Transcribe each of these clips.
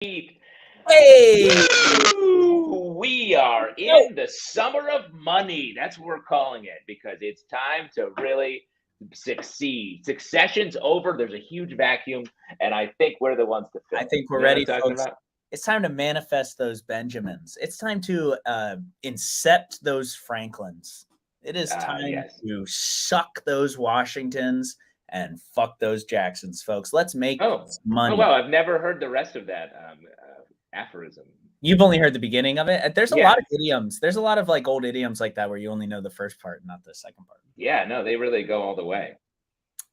Hey! Woo! We are in the summer of money. That's what we're calling it because it's time to really succeed. Succession's over. There's a huge vacuum, and I think we're the ones to fill I it. think we're You know what ready, I'm talking folks. about? It's time to manifest those Benjamins. It's time to incept those Franklins. It is time Yes. to suck those Washingtons and fuck those Jacksons, folks. Let's make Oh, oh money. wow! I've never heard the rest of that aphorism. You've only heard the beginning of it. There's a lot Yes. of idioms. There's a lot of like old idioms like that where you only know the first part, not the second part. Yeah. No, they really go all the way.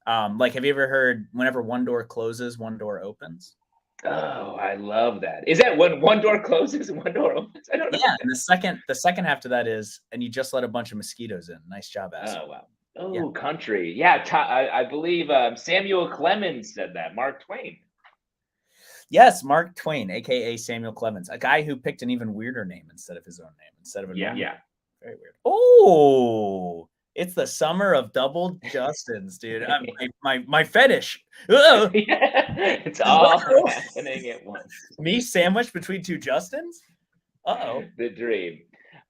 Like, have you ever heard whenever one door closes, one door opens? Oh, I love that. Is that when one door closes and one door opens? I don't know Yeah, that. and the second half to that is, and you just let a bunch of mosquitoes in. Nice job, asshole. Oh wow. Yeah. Oh, country. Yeah, I believe Samuel Clemens said that. Mark Twain. Yes, Mark Twain, aka Samuel Clemens, a guy who picked an even weirder name instead of his own name, instead of a Yeah, normal. yeah. Very weird. Oh, it's the summer of double Justins, dude. My fetish. It's all happening at once. Me sandwiched between two Justins. The dream.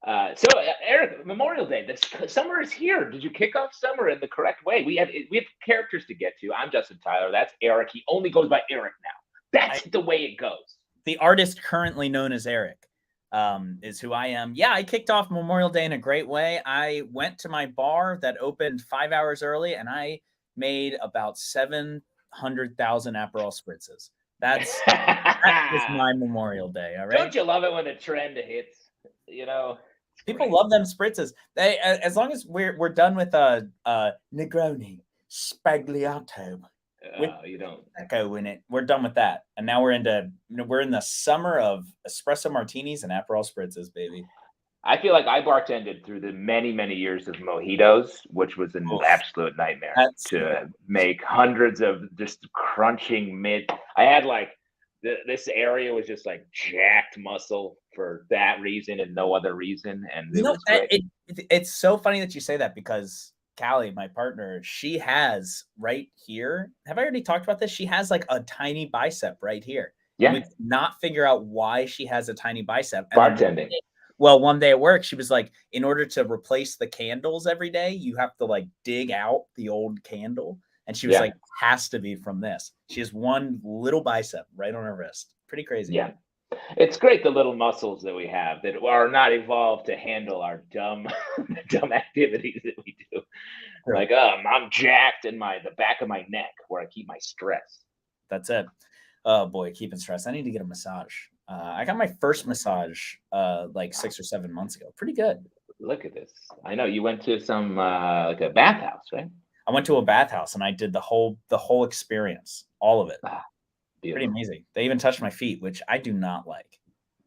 Eric, Memorial Day. The summer is here. Did you kick off summer in the correct way? We have characters to get to. I'm Justin Tyler. That's Eric. He only goes by Eric now. That's the way it goes. The artist currently known as Eric is who I am. Yeah, I kicked off Memorial Day in a great way. I went to my bar that opened 5 hours early, and I made about 700,000 Aperol spritzes. That was my Memorial Day. All right. Don't you love it when the trend hits? You know, people love them spritzes. They, as long as we're done with Negroni, Spagliato, with you don't echo in it. We're done with that, and now we're in the summer of espresso martinis and Aperol spritzes, baby. I feel like I bartended through the many years of mojitos, which was an absolute nightmare to make hundreds of just crunching mid. I had like this area was just like jacked muscle for that reason and no other reason, and it was great. It's so funny that you say that because Callie, my partner, she has right here. Have I already talked about this? She has like a tiny bicep right here. Yeah. And we could not figure out why she has a tiny bicep. And bartending. One day at work, she was like, in order to replace the candles every day, you have to like dig out the old candle. And she was like, has to be from this. She has one little bicep right on her wrist. Pretty crazy. Yeah. It's great, the little muscles that we have that are not evolved to handle our dumb activities that we do. Right. Like, I'm jacked in the back of my neck where I keep my stress. That's it. Oh boy, keeping stress. I need to get a massage. I got my first massage like 6 or 7 months ago. Pretty good. Look at this. I know you went to some like a bathhouse, right? I went to a bathhouse and I did the whole experience, all of it. Pretty amazing. They even touched my feet, which I do not like.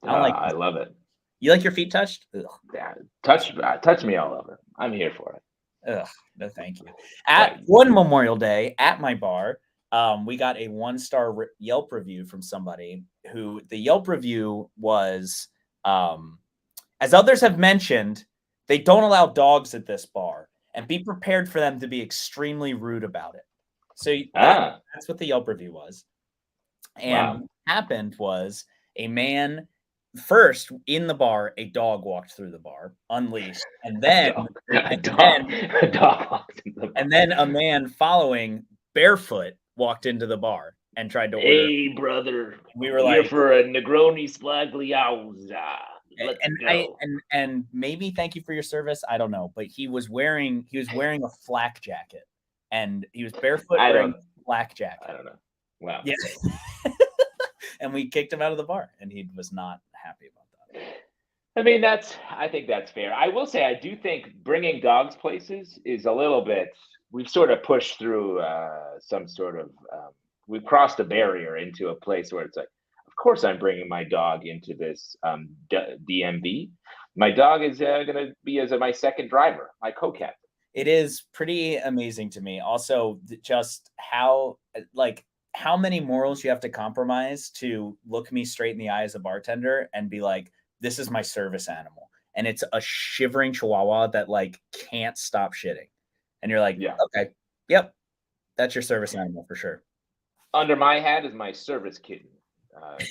I love it. You like your feet touched? Ugh. Yeah, touch me all over. I'm here for it. Ugh, no, thank you. At one Memorial Day at my bar, we got a 1-star Yelp review from somebody who the Yelp review was, as others have mentioned, they don't allow dogs at this bar, and be prepared for them to be extremely rude about it. So that's what the Yelp review was. And what happened was a man first in the bar, a dog walked through the bar unleashed, and then a dog walked into the bar. And then a man following barefoot walked into the bar and tried to order. Hey, brother, we were here like for a Negroni Splagliazza. Let's go. And maybe thank you for your service. I don't know, but he was wearing a flak jacket, and he was barefoot wearing a flak jacket. I don't know. Wow. Yeah. And we kicked him out of the bar, and he was not happy about that. I mean, I think that's fair. I will say, I do think bringing dogs places is a little bit. We've sort of pushed through some sort of. We've crossed a barrier into a place where it's like, of course, I'm bringing my dog into this DMV. My dog is going to be as my second driver, my co-captain. It is pretty amazing to me. Also, just how many morals you have to compromise to look me straight in the eye as a bartender and be like, this is my service animal. And it's a shivering chihuahua that like can't stop shitting. And you're like, okay, yep, that's your service animal for sure. Under my hat is my service kitten.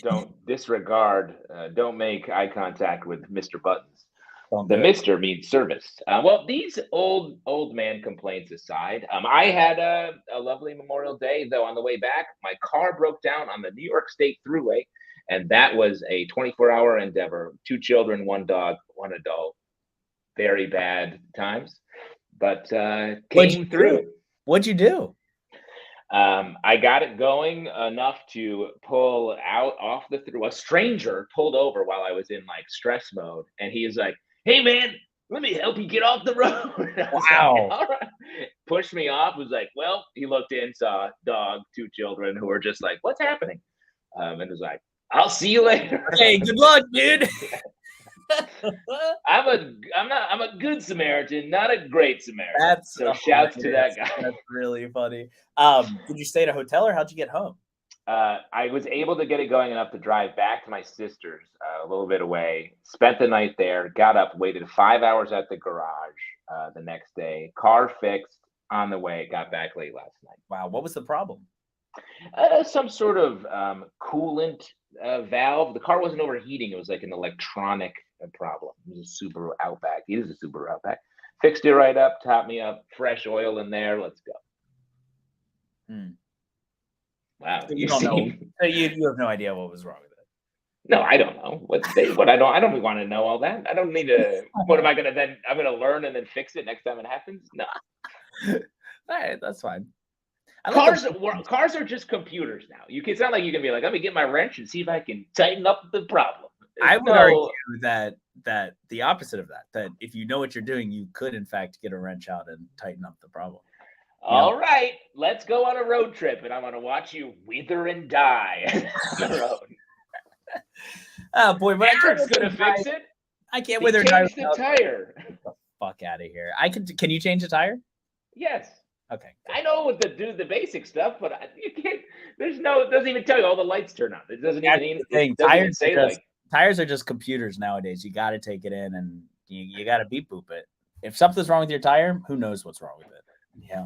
Don't disregard. Don't make eye contact with Mr. Buttons. Don't The do it. Mr. means service. Well, these old man complaints aside, I had a lovely Memorial Day. Though on the way back, my car broke down on the New York State Thruway, and that was a 24-hour endeavor. 2 children, 1 dog, 1 adult. Very bad times, but came through. What'd you do? I got it going enough to pull out off the through. A stranger pulled over while I was in like stress mode, and he was like, "Hey man, let me help you get off the road." Wow! Like, all right. Pushed me off. Was like, well, he looked in, saw dog, 2 children who were just like, "What's happening?" And was like, "I'll see you later." Hey, good luck, dude. I'm a good Samaritan, not a great Samaritan. So shouts to that guy. That's really funny. Did you stay at a hotel or how'd you get home? I was able to get it going enough to drive back to my sister's a little bit away. Spent the night there. Got up, waited 5 hours at the garage the next day. Car fixed on the way. Got back late last night. Wow, what was the problem? Some sort of coolant valve. The car wasn't overheating. It was like an electronic problem. It was a Subaru Outback. It is a Subaru Outback. Fixed it right up, topped me up, fresh oil in there. Let's go. Wow. So you don't know. So you have no idea what was wrong with it. No, I don't know. I don't want to know all that. I don't need to. What am I gonna then? I'm gonna learn and then fix it next time it happens. No. All right, that's fine. Cars are just computers now. It's not like you can be like, let me get my wrench and see if I can tighten up the problem. I would argue that the opposite of that if you know what you're doing, you could in fact get a wrench out and tighten up the problem. All right, let's go on a road trip, and I'm going to watch you wither and die on the road. Oh boy, but Eric's going to fix it. I can't wither and die. Change the tire. Get the fuck out of here! Can you change the tire? Yes. Okay. I know what to do the basic stuff, but you can't. It doesn't even tell you all the lights turn on. It doesn't even tires are just computers nowadays. You got to take it in and you got to beep boop it. If something's wrong with your tire, who knows what's wrong with it? Yeah.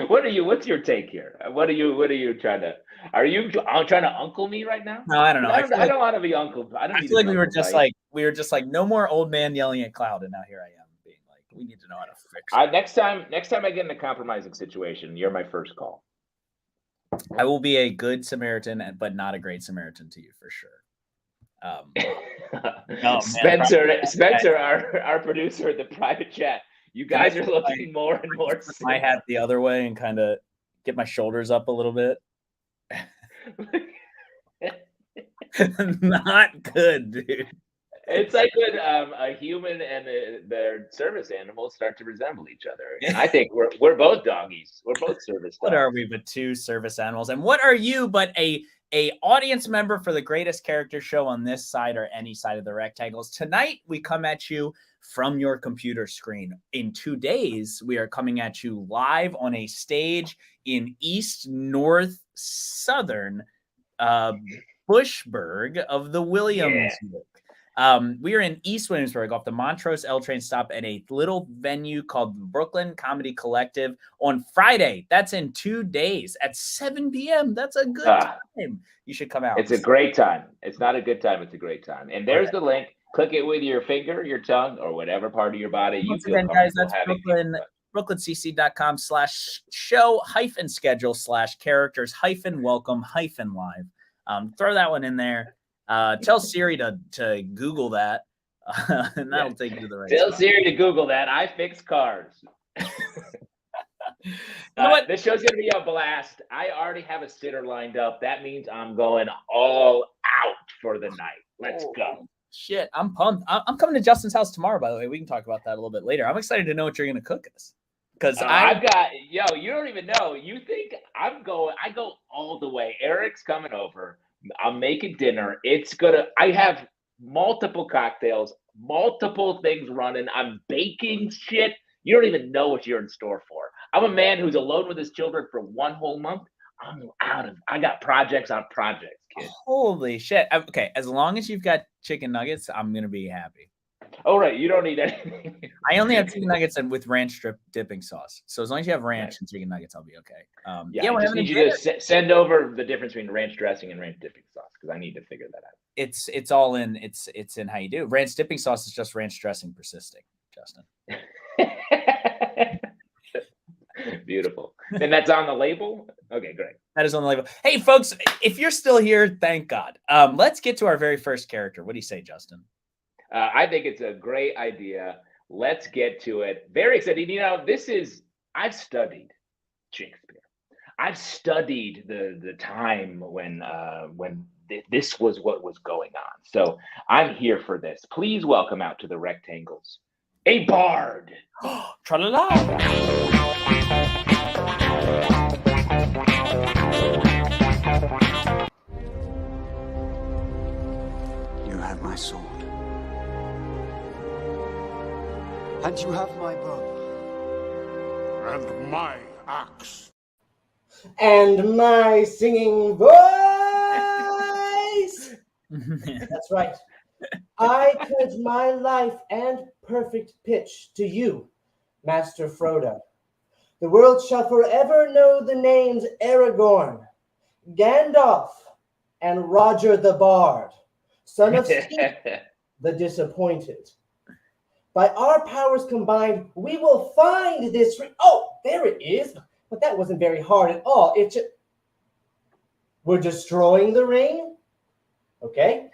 What's your take here? What are you trying to? Are you trying to uncle me right now? No, I don't know. I don't want to be uncle. I feel like we were just like no more old man yelling at cloud, and now here I am. We need to know how to fix it. Next time I get in a compromising situation, you're my first call. I will be a good Samaritan, but not a great Samaritan to you for sure. Spencer, our producer at the private chat. You guys are looking more and more. My hat the other way and kind of get my shoulders up a little bit. Not good, dude. It's like when a human and their service animals start to resemble each other. And I think we're both doggies. We're both service dogs. What are we but 2 service animals? And what are you but a audience member for the greatest character show on this side or any side of the rectangles? Tonight, we come at you from your computer screen. In 2 days, we are coming at you live on a stage in East North Southern Bushburg of the Williamsburg. We are in East Williamsburg off the Montrose L train stop at a little venue called Brooklyn Comedy Collective on Friday. That's in 2 days at 7 p.m. That's a good time. You should come out. It's a great time. It's not a good time. It's a great time. And there's the link. Click it with your finger, your tongue, or whatever part of your body you feel comfortable guys, that's having. BrooklynCC.com/show-schedule/characters-welcome-live. Throw that one in there. Tell Siri to Google that, and that'll take you to the right Tell spot. Siri to Google that. I fix cars. You know what? This show's going to be a blast. I already have a sitter lined up. That means I'm going all out for the night. Let's go. Shit, I'm pumped. I'm coming to Justin's house tomorrow, by the way. We can talk about that a little bit later. I'm excited to know what you're going to cook us. Because you don't even know. You think I go all the way. Eric's coming over. I'm making dinner. I have multiple cocktails, multiple things running. I'm baking shit. You don't even know what you're in store for. I'm a man who's alone with his children for 1 whole month. I got projects on projects, kid. Holy shit. Okay, as long as you've got chicken nuggets, I'm going to be happy. Oh, right. You don't need anything. I only have chicken nuggets and with ranch dipping sauce. So as long as you have ranch and chicken nuggets, I'll be okay. Yeah, I just need you to send over the difference between ranch dressing and ranch dipping sauce because I need to figure that out. It's all in. It's in how you do. Ranch dipping sauce is just ranch dressing persisting, Justin. Beautiful. And that's on the label? Okay, great. That is on the label. Hey, folks, if you're still here, thank God. Let's get to our very first character. What do you say, Justin? I think it's a great idea. Let's get to it. Very excited. You know, I've studied Shakespeare. I've studied the time when this was what was going on. So I'm here for this. Please welcome out to the rectangles, a bard. Tra-la-la. You have my sword. And you have my bow. And my axe. And my singing voice. That's right. I pledge my life and perfect pitch to you, Master Frodo. The world shall forever know the names Aragorn, Gandalf, and Roger the Bard, son of Steve the Disappointed. By our powers combined, we will find this ring. Oh, there it is. But that wasn't very hard at all. We're destroying the ring? Okay.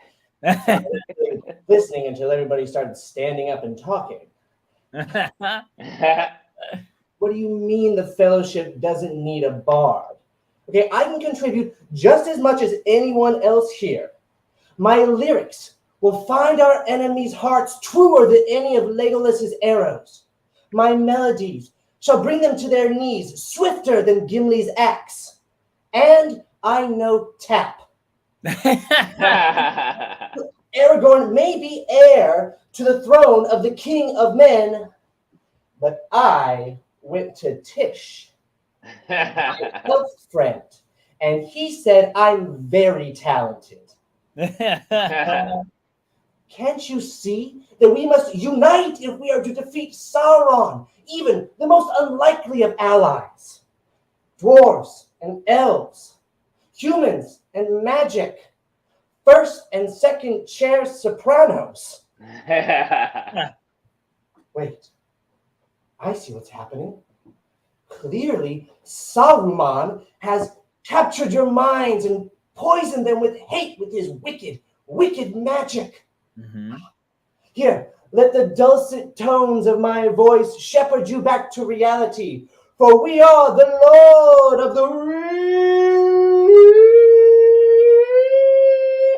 Listening until everybody started standing up and talking. What do you mean the Fellowship doesn't need a bard? Okay, I can contribute just as much as anyone else here. My lyrics will find our enemies' hearts truer than any of Legolas's arrows. My melodies shall bring them to their knees swifter than Gimli's axe. And I know tap. Aragorn may be heir to the throne of the King of Men, but I went to Tish, my health friend, and he said I'm very talented. Can't you see that we must unite if we are to defeat Sauron, even the most unlikely of allies? Dwarves and elves, humans and magic, first and second chair sopranos. Wait, I see what's happening. Clearly, Saruman has captured your minds and poisoned them with hate with his wicked, wicked magic. Mm-hmm. Here, let the dulcet tones of my voice shepherd you back to reality, for we are the Lord of the Rings.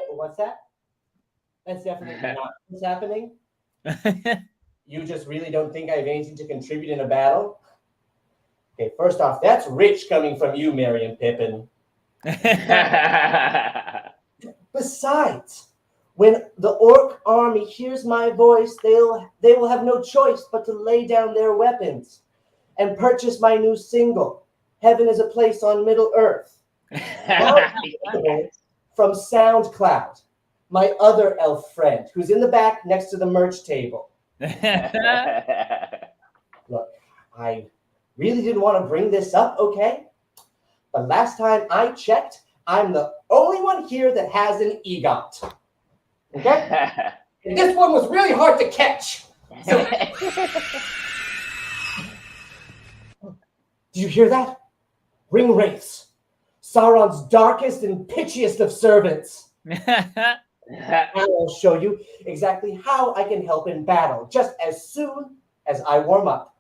What's that? That's definitely not what's happening. You just really don't think I have anything to contribute in a battle? Okay, first off, that's rich coming from you, Merry and Pippin. Besides, when the orc army hears my voice, they will have no choice but to lay down their weapons and purchase my new single, Heaven is a Place on Middle Earth. From SoundCloud, my other elf friend, who's in the back next to the merch table. Look, I really didn't want to bring this up, okay? But last time I checked, I'm the only one here that has an EGOT. Okay? And this one was really hard to catch. So, do you hear that? Ring wraiths, Sauron's darkest and pitchiest of servants. I will show you exactly how I can help in battle, just as soon as I warm up.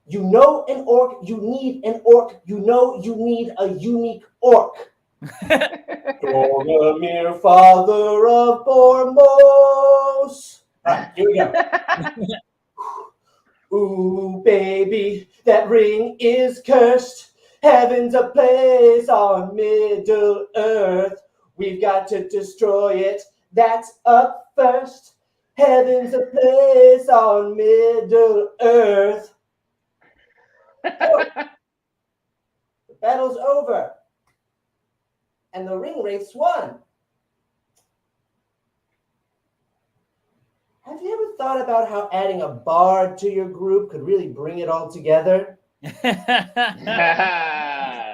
You know an orc, you need an orc. You know you need a unique orc. Boromir, father of Bormos. Right, here we go. Ooh, baby, that ring is cursed. Heaven's a place on Middle Earth. We've got to destroy it. That's up first. Heaven's a place on Middle Earth. The battle's over. And the ring wraiths won. Have thought about how adding a bard to your group could really bring it all together?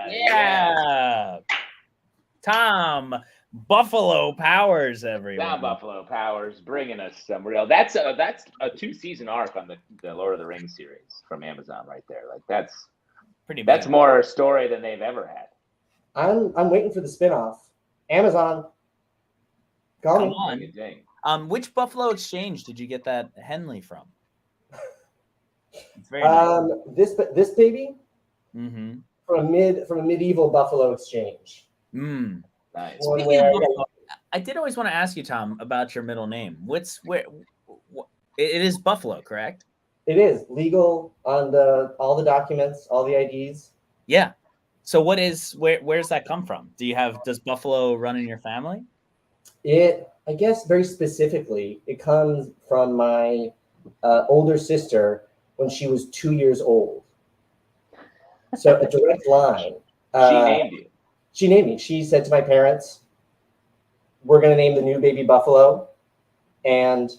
Yeah. Tom, Buffalo Powers, everyone. Down Buffalo Powers, bringing us some real. That's a 2-season arc on the Lord of the Rings series from Amazon, right there. Like that's Pretty. That's more story than they've ever had. I'm waiting for the spinoff. Amazon, come on. Which Buffalo Exchange did you get that Henley from? It's very nice. This baby Mm-hmm. from a medieval Buffalo Exchange. Nice. I did always want to ask you, Tom, about your middle name. It is Buffalo, correct? It is legal on all the documents, all the IDs. Yeah. So where's that come from? Does Buffalo run in your family? I guess very specifically, it comes from my older sister when she was 2 years old. So a direct line. She named you. She named me. She said to my parents, "We're going to name the new baby Buffalo." And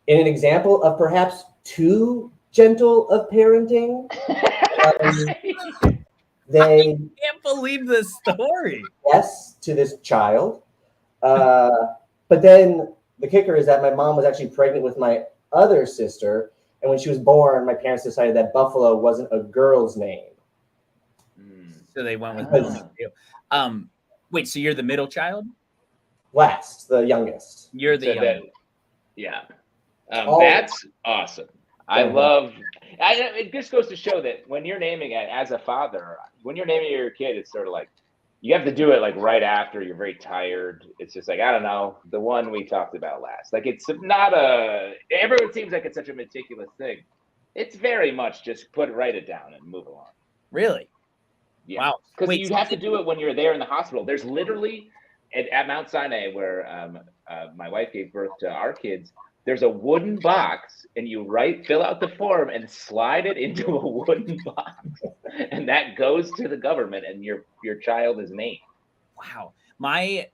in an example of perhaps too gentle of parenting, they can't believe this story. Yes, to this child. But then the kicker is that my mom was actually pregnant with my other sister. And when she was born, my parents decided that Buffalo wasn't a girl's name. So they went with middle name. Wait, so you're the middle child? Last, the youngest. You're the youngest. Yeah. That's awesome. I love it. Just goes to show that when you're naming it as a father, when you're naming your kid, it's sort of like you have to do it like right after you're very tired. It's just like, I don't know, the one we talked about last. Like it's not everyone seems like it's such a meticulous thing. It's very much just write it down and move along. Really? Yeah. Wow. Because you have to do it when you're there in the hospital. There's literally at Mount Sinai where my wife gave birth to our kids. There's a wooden box, and you fill out the form and slide it into a wooden box, and that goes to the government, and your child is named. Wow.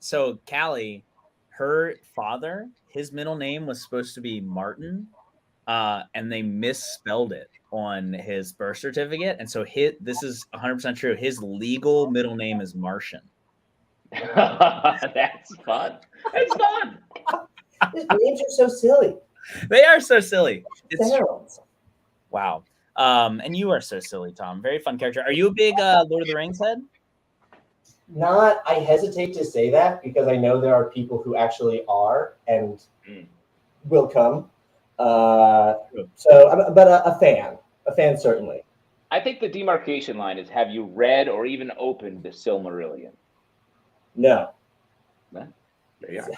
So Callie, her father, his middle name was supposed to be Martin, and they misspelled it on his birth certificate, and so this is 100% true. His legal middle name is Martian. That's fun. That's fun. These names are so silly. They are so silly. It's wow. And you are so silly, Tom. Very fun character. Are you a big Lord of the Rings head? Not. I hesitate to say that because I know there are people who actually are and will come. But a fan certainly. I think the demarcation line is: have you read or even opened the Silmarillion? No. There you are.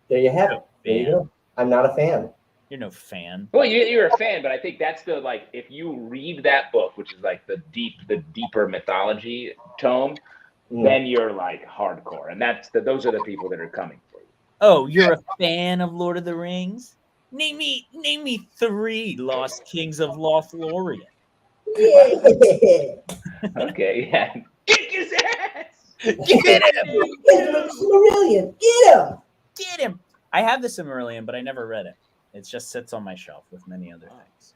There you have it. There you go. I'm not a fan. You're no fan. Well, you're a fan, but I think that's if you read that book, which is like the deeper mythology tome, then you're like hardcore, and those are the people that are coming for you. Oh, you're a fan of Lord of the Rings? Name me 3 Lost Kings of Lothlorien. Yeah. Okay, yeah. Kick his ass! Get him! Silmarillion! Get him! Get him! I have the Silmarillion, but I never read it. It just sits on my shelf with many other things.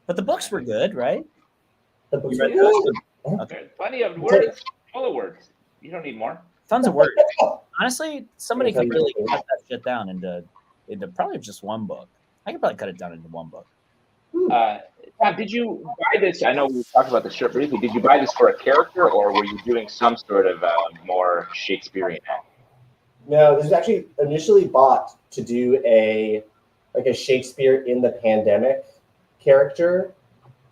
But the books were good, right? The books were good. Okay. Plenty of words, full of words. You don't need more. Tons of words. Honestly, somebody could really cut that shit down into probably just one book. I could probably cut it down into one book. Tom, did you buy this? I know we talked about the shirt briefly. Did you buy this for a character, or were you doing some sort of more Shakespearean act? No, this was actually initially bought to do a Shakespeare in the pandemic character,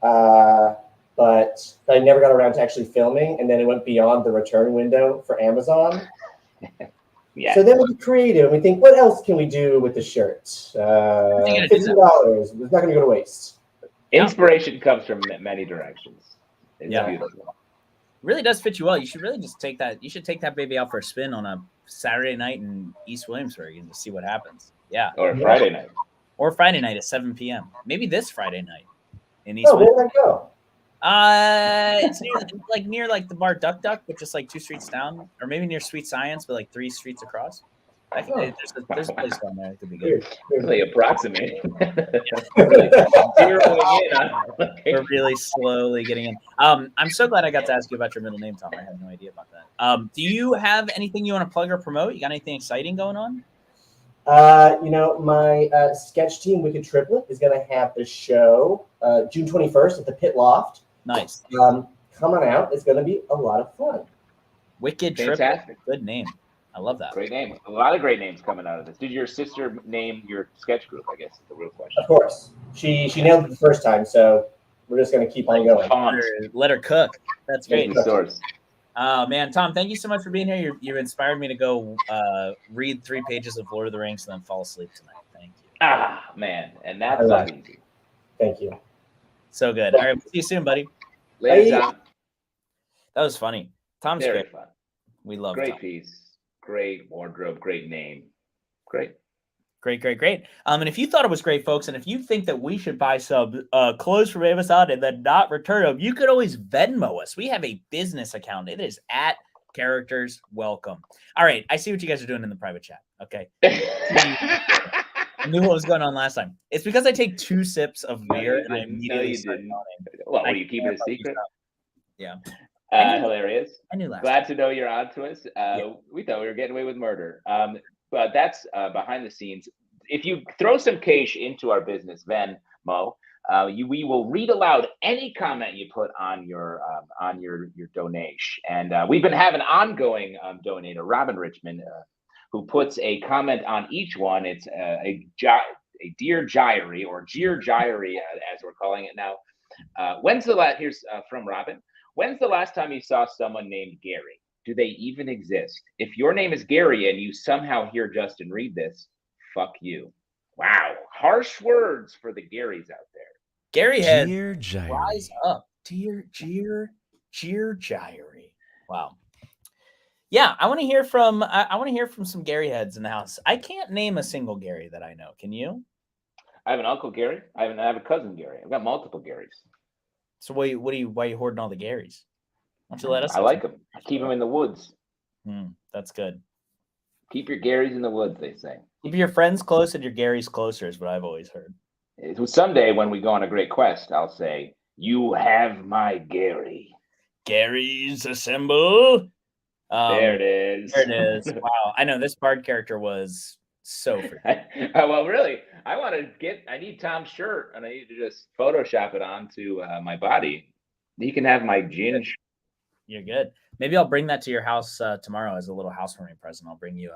but I never got around to actually filming, and then it went beyond the return window for Amazon. Yeah. So then we creative, and we think, what else can we do with the shirt? $50. It's not going to go to waste. Inspiration comes from many directions. It's beautiful. Really does fit you well. You should really just take that. You should take that baby out for a spin on a Saturday night in East Williamsburg and just see what happens. Yeah. Or Friday night. Or Friday night at 7 p.m. Maybe this Friday night in East Williamsburg. Where did I go? It's near the bar Duck Duck, but just like 2 streets down, or maybe near Sweet Science, but like 3 streets across. There's a place down there that could be good. Really approximating. Really zeroing in on. We're really slowly getting in. I'm so glad I got to ask you about your middle name, Tom. I had no idea about that. Do you have anything you want to plug or promote? You got anything exciting going on? My sketch team, Wicked Triplet, is going to have a show June 21st at the Pit Loft. Nice. Come on out. It's going to be a lot of fun. Wicked Triplet. Good name. I love that. Great name. A lot of great names coming out of this. Did your sister name your sketch group? I guess is the real question. Of course. She nailed it the first time, so we're just going to keep on going. Let her cook. That's great. Source. Oh, man. Tom, thank you so much for being here. You inspired me to go read 3 pages of Lord of the Rings and then fall asleep tonight. Thank you. Ah, man. And that's not easy. Thank you. So good. All right. We'll see you soon, buddy. Later, Tom. That was funny. Tom's Very great. fun. We love Great Tom. piece. Great wardrobe. Great name. Great. Great. And if you thought it was great, folks, and if you think that we should buy some clothes from Amazon and then not return them, you could always Venmo us. We have a business account. It is at Characters Welcome. All right. I see what you guys are doing in the private chat. Okay. I knew what was going on last time. It's because I take 2 sips of beer and I immediately start yawning. Well, were you keeping it a secret? Yeah. Hilarious. I knew last Glad time. to know you're on to us. We thought we were getting away with murder. But that's behind the scenes. If you throw some cash into our business, Venmo, we will read aloud any comment you put on your donation. And we've been having ongoing donator, Robin Richmond, who puts a comment on each one. It's a Dear Gyrie, or Dear Gyrie, as we're calling it now. Here's from Robin. When's the last time you saw someone named Gary? Do they even exist? If your name is Gary and you somehow hear Justin read this, fuck you. Wow. Harsh words for the Garys out there. Gary had Dear Gyrie. Rise up. Dear Gyrie. Wow. Yeah, I want to hear from some Gary heads in the house. I can't name a single Gary that I know. Can you? I have an Uncle Gary. I have a cousin Gary. I've got multiple Garys. So why are you hoarding all the Garys? Why don't you let us? I like them. I keep them in the woods. That's good. Keep your Garys in the woods, they say. Keep your friends close and your Garys closer is what I've always heard. Someday when we go on a great quest, I'll say, "You have my Gary." Garys assemble. There it is. There it is. Wow. I know this bard character was so freaking. Well, really, I need Tom's shirt and I need to just Photoshop it onto my body. You can have my gin shirt. You're good. Maybe I'll bring that to your house tomorrow as a little housewarming present. I'll bring you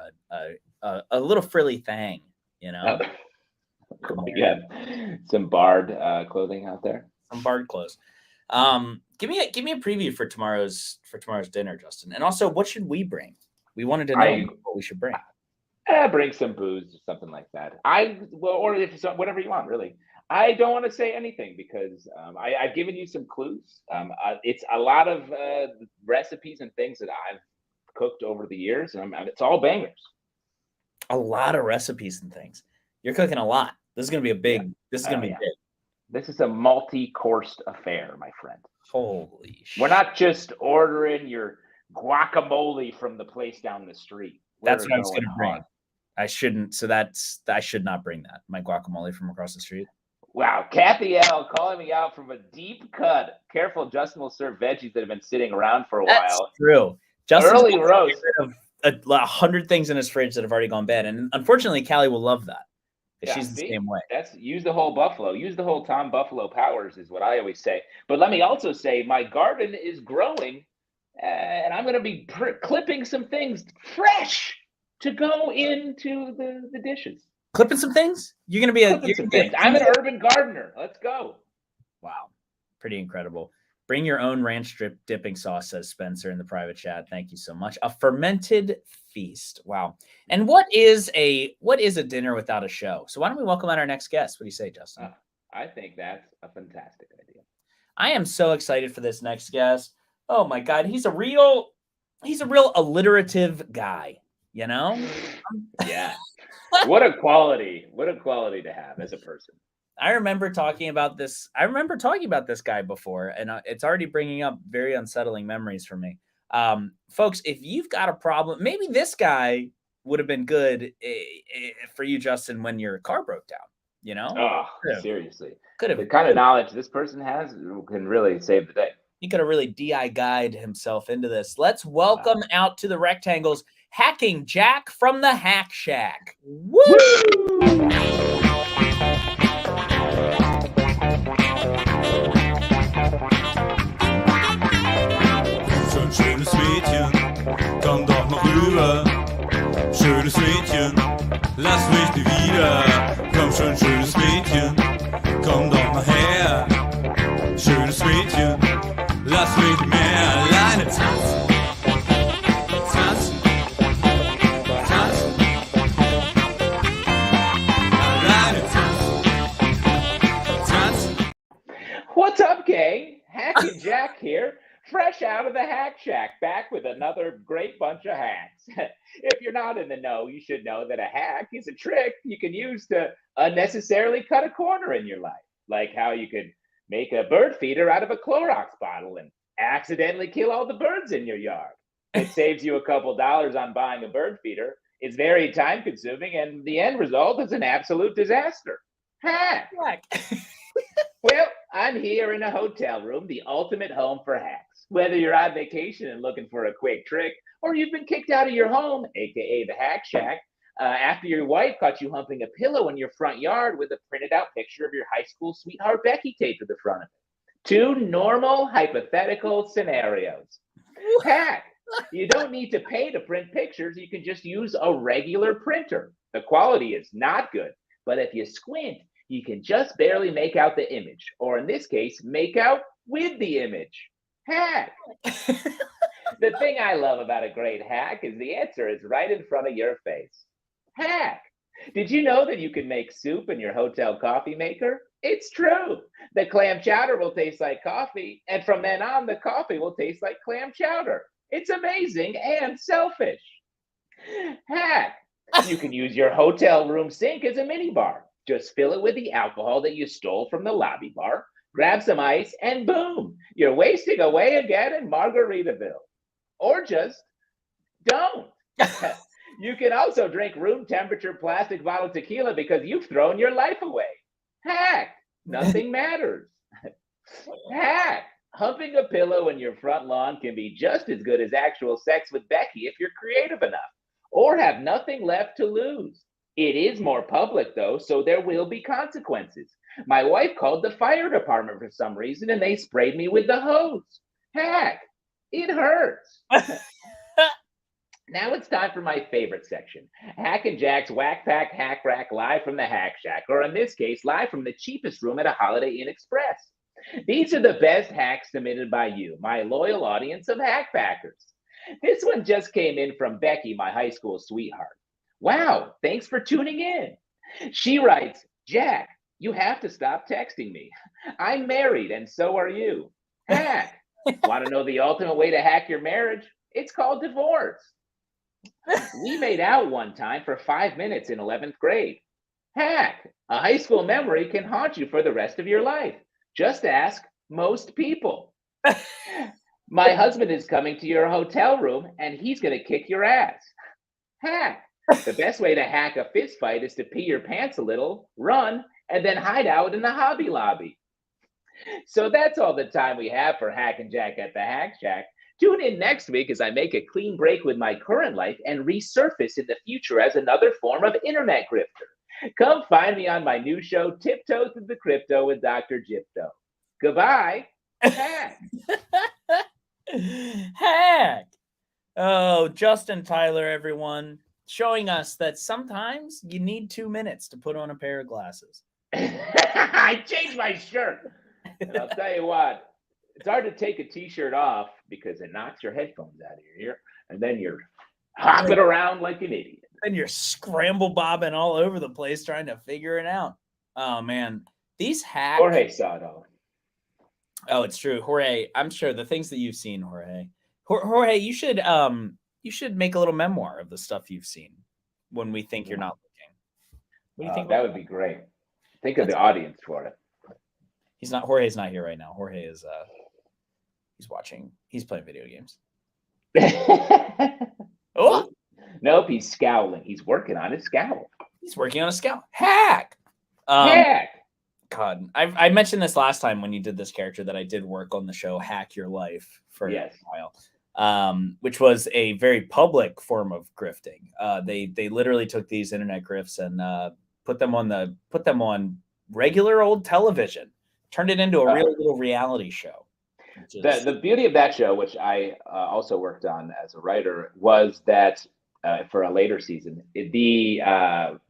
a little frilly thang, you know. Yeah, some bard clothing out there. Some bard clothes. Give me a preview for tomorrow's dinner, Justin. And also, what should we bring? We wanted to know what we should bring. Bring some booze or something like that. Or if whatever you want, really. I don't want to say anything because I've given you some clues. It's a lot of recipes and things that I've cooked over the years, and it's all bangers. A lot of recipes and things. You're cooking a lot. This is going to be a big. Yeah. This is going to be big. This is a multi-coursed affair, my friend. Holy shit! We're not just ordering your guacamole from the place down the street. That's what I was going to bring. I shouldn't. So I should not bring that. My guacamole from across the street. Wow, Kathy L calling me out from a deep cut. Careful, Justin will serve veggies that have been sitting around for a while. That's true. Justin's early roast of 100 things in his fridge that have already gone bad, and unfortunately, Callie will love that. Yeah, she's the same way. Use the whole Buffalo. Use the whole Tom Buffalo powers is what I always say. But let me also say my garden is growing, and I'm going to be clipping some things fresh to go into the dishes. Clipping some things? You're going to be I'm an urban gardener. Let's go. Wow. Pretty incredible. Bring your own ranch dipping sauce, says Spencer in the private chat. Thank you so much. A fermented feast. Wow. And what is a dinner without a show? So why don't we welcome out our next guest? What do you say, Justin? I think that's a fantastic idea. I am so excited for this next guest. Oh my God. He's a real alliterative guy, you know? Yeah. What a quality to have as a person. I remember talking about this guy before, and it's already bringing up very unsettling memories for me. Folks, if you've got a problem, maybe this guy would have been good for you, Justin, when your car broke down. You know? Oh, seriously. Could have. The kind of knowledge this person has can really save the day. He could have really DI guide himself into this. Let's welcome out to the rectangles, Hacking Jack from the Hack Shack. Woo! Schon schönes Mädchen, komm doch mal rüber. Schönes Mädchen, lass mich nie wieder. Komm schon, schönes Mädchen, komm doch mal her. Schönes Mädchen, lass mich nicht mehr alleine tanzen. Tanzen, tanzen. Alleine tanzen, tanzen. What's up, gang? Hacking Jack here. Fresh out of the Hack Shack, back with another great bunch of hacks. If you're not in the know, you should know that a hack is a trick you can use to unnecessarily cut a corner in your life. Like how you could make a bird feeder out of a Clorox bottle and accidentally kill all the birds in your yard. It saves you a couple dollars on buying a bird feeder. It's very time consuming, and the end result is an absolute disaster. Hack! Well, I'm here in a hotel room, the ultimate home for hacks. Whether you're on vacation and looking for a quick trick, or you've been kicked out of your home, aka the Hack Shack, after your wife caught you humping a pillow in your front yard with a printed out picture of your high school sweetheart Becky taped to the front of it. Two normal hypothetical scenarios. Hack! You don't need to pay to print pictures. You can just use a regular printer. The quality is not good, but if you squint, you can just barely make out the image, or in this case, make out with the image. Hack! The thing I love about a great hack is the answer is right in front of your face. Hack! Did you know that you can make soup in your hotel coffee maker? It's true. The clam chowder will taste like coffee, and from then on, the coffee will taste like clam chowder. It's amazing and selfish. Hack! You can use your hotel room sink as a minibar. Just fill it with the alcohol that you stole from the lobby bar, grab some ice, and boom, you're wasting away again in Margaritaville. Or just don't. You can also drink room temperature plastic bottle tequila because you've thrown your life away. Hack! Nothing matters. Hack! Humping a pillow in your front lawn can be just as good as actual sex with Becky if you're creative enough, or have nothing left to lose. It is more public, though, so there will be consequences. My wife called the fire department for some reason, and they sprayed me with the hose. Hack! It hurts. Now it's time for my favorite section. Hack and Jack's Whack Pack Hack Rack live from the Hack Shack, or in this case, live from the cheapest room at a Holiday Inn Express. These are the best hacks submitted by you, my loyal audience of hack packers. This one just came in from Becky, my high school sweetheart. Wow, thanks for tuning in. She writes, Jack, you have to stop texting me. I'm married and so are you. Hack. Want to know the ultimate way to hack your marriage? It's called divorce. We made out one time for 5 minutes in 11th grade. Hack. A high school memory can haunt you for the rest of your life. Just ask most people. My husband is coming to your hotel room and he's going to kick your ass. Hack. The best way to hack a fist fight is to pee your pants a little, run, and then hide out in the Hobby Lobby. So that's all the time we have for Hack and Jack at the Hack Shack. Tune in next week as I make a clean break with my current life and resurface in the future as another form of internet grifter. Come find me on my new show, Tiptoe Through the Crypto with Dr. Gypto. Goodbye. Hack. Hack. Oh, Justin Tyler, everyone, showing us that sometimes you need 2 minutes to put on a pair of glasses. I changed my shirt. And I'll tell you what, it's hard to take a t-shirt off because it knocks your headphones out of your ear, and then you're hopping around like an idiot. And you're scramble bobbing all over the place trying to figure it out. Oh man, these hacks. Jorge saw it all. Oh, it's true, Jorge. I'm sure the things that you've seen, Jorge. Jorge, you should make a little memoir of the stuff you've seen when we think you're not looking. What do you think? That would be great. Think of the audience for it. Jorge's not here right now. Jorge is he's playing video games. Oh, Nope, he's scowling. He's working on his scowl. He's working on a scowl. Hack. Hack. God, I mentioned this last time when you did this character that I did work on the show Hack Your Life for a while, which was a very public form of grifting. They literally took these internet grifts and put them on regular old television, turned it into a real little reality show. The beauty of that show, which I also worked on as a writer, was that for a later season, they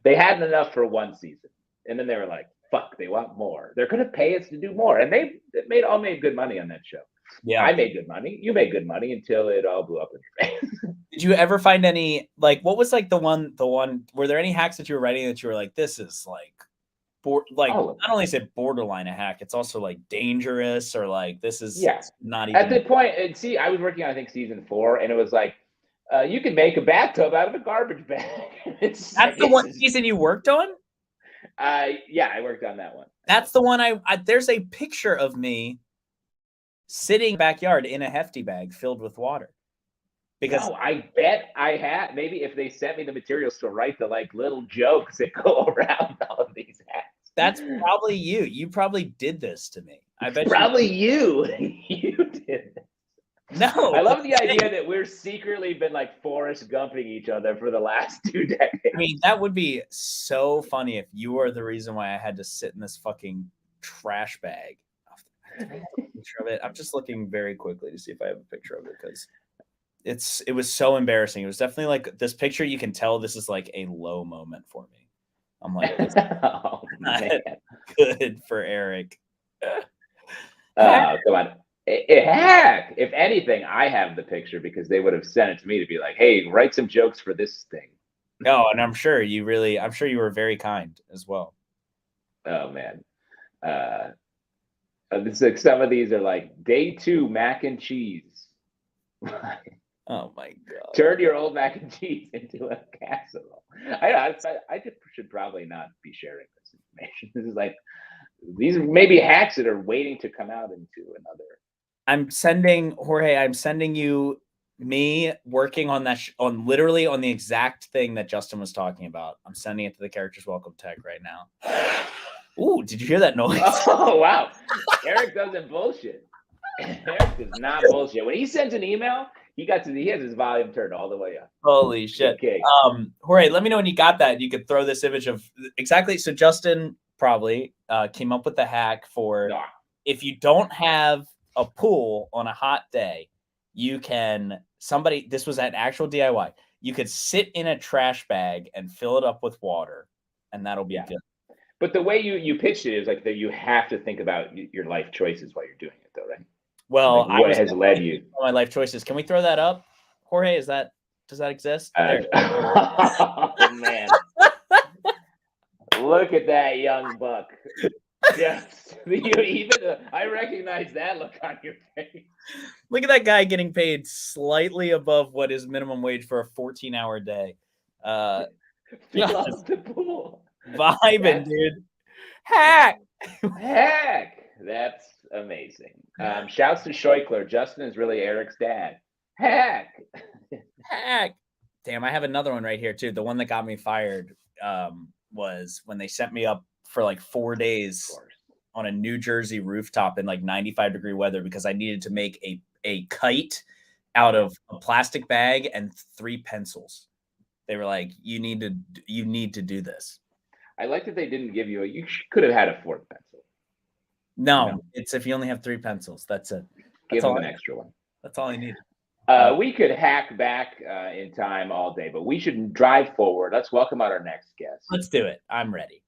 hadn't enough for one season, and then they were like, "Fuck, they want more. They're going to pay us to do more," and they made good money on that show. Yeah, I made good money. You made good money until it all blew up in your face. Did you ever find any what was like the one? Were there any hacks that you were writing that you were like, "This is not only is it borderline a hack, it's also like dangerous," or like this is not even at the point. And see, I was working on I think season 4, and it was like you can make a bathtub out of a garbage bag. That's the one season you worked on. Yeah, I worked on that one. That's the one. There's a picture of me sitting in the backyard in a hefty bag filled with water. Because I bet I had, maybe if they sent me the materials to write the little jokes that go around all of these hacks. That's probably you. You probably did this to me. I bet you did it. No. I love the idea that we're secretly been Forrest Gumping each other for the last 2 decades. I mean, that would be so funny if you were the reason why I had to sit in this fucking trash bag. I have a picture of it. I'm just looking very quickly to see if I have a picture of it because it was so embarrassing. It was definitely this picture. You can tell this is a low moment for me. I'm like, oh, man. Good for Eric. Come on. Hack. If anything, I have the picture because they would have sent it to me to be like, "Hey, write some jokes for this thing." No, and I'm sure you were very kind as well. Oh man. Some of these are day 2 mac and cheese. Oh my God. Turn your old mac and cheese into a casserole. I should probably not be sharing this information. This is these are maybe hacks that are waiting to come out into another. I'm sending you me working on that literally on the exact thing that Justin was talking about. I'm sending it to the Characters Welcome tag right now. Ooh, did you hear that noise? Oh wow. Eric doesn't bullshit. Eric does not bullshit. When he sends an email, he has his volume turned all the way up. Holy shit. Okay. Jorge, let me know when you got that. You could throw this image of exactly. So Justin probably came up with the hack for if you don't have a pool on a hot day, you can this was an actual DIY. You could sit in a trash bag and fill it up with water, and that'll be good. But the way you pitched it is that you have to think about your life choices while you're doing it, though, right? Well, what has led you? My life choices. Can we throw that up, Jorge? Does that exist? Oh man! Look at that young buck. Yes, I recognize that look on your face. Look at that guy getting paid slightly above what is minimum wage for a 14-hour day. Loves the pool. Vibing, dude. Hack. That's amazing. Shouts to Scheuchler. Justin is really Eric's dad. Hack. Damn, I have another one right here too. The one that got me fired was when they sent me up for 4 days on a New Jersey rooftop in 95-degree weather because I needed to make a kite out of a plastic bag and 3 pencils. They were like, you need to do this. I like that they didn't give you you could have had a 4th pencil. No, it's if you only have 3 pencils. That's it. Give them an extra one. That's all I need. We could hack back in time all day, but we should drive forward. Let's welcome out our next guest. Let's do it. I'm ready.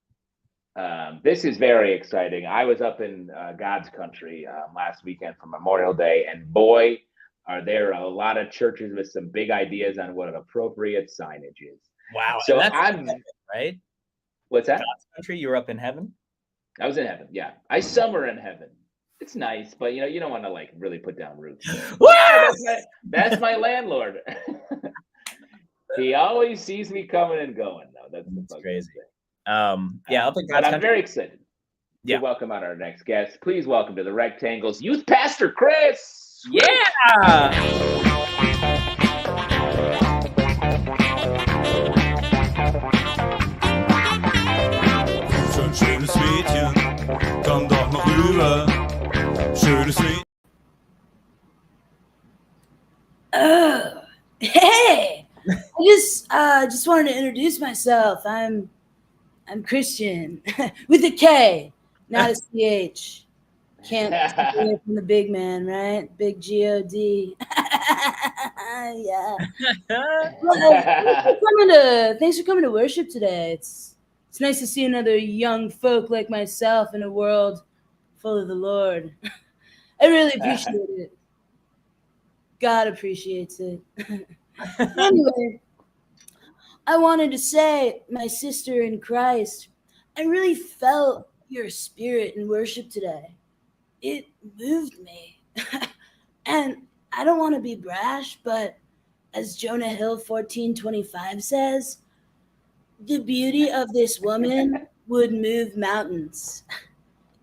This is very exciting. I was up in God's country last weekend for Memorial Day, and boy, are there a lot of churches with some big ideas on what an appropriate signage is. Wow. So I'm right. What's that? God's country. You were up in heaven. I was in heaven. Yeah, I summer in heaven. It's nice, but you don't want to really put down roots. That's my landlord. He always sees me coming and going. Though that's crazy. Yeah, up in God's country. I'm very excited. To welcome out our next guest. Please welcome to the Rectangles Youth Pastor Chris. Yeah. Hey, I just wanted to introduce myself. I'm Christian with a K, not a CH. Can't take away from the big man, right? Big God. Yeah. Well, thanks for coming to worship today. It's nice to see another young folk like myself in a world full of the Lord. I really appreciate it. God appreciates it. Anyway, I wanted to say, my sister in Christ, I really felt your spirit in worship today. It moved me. And I don't want to be brash, but as Jonah Hill 14:25 says, the beauty of this woman would move mountains.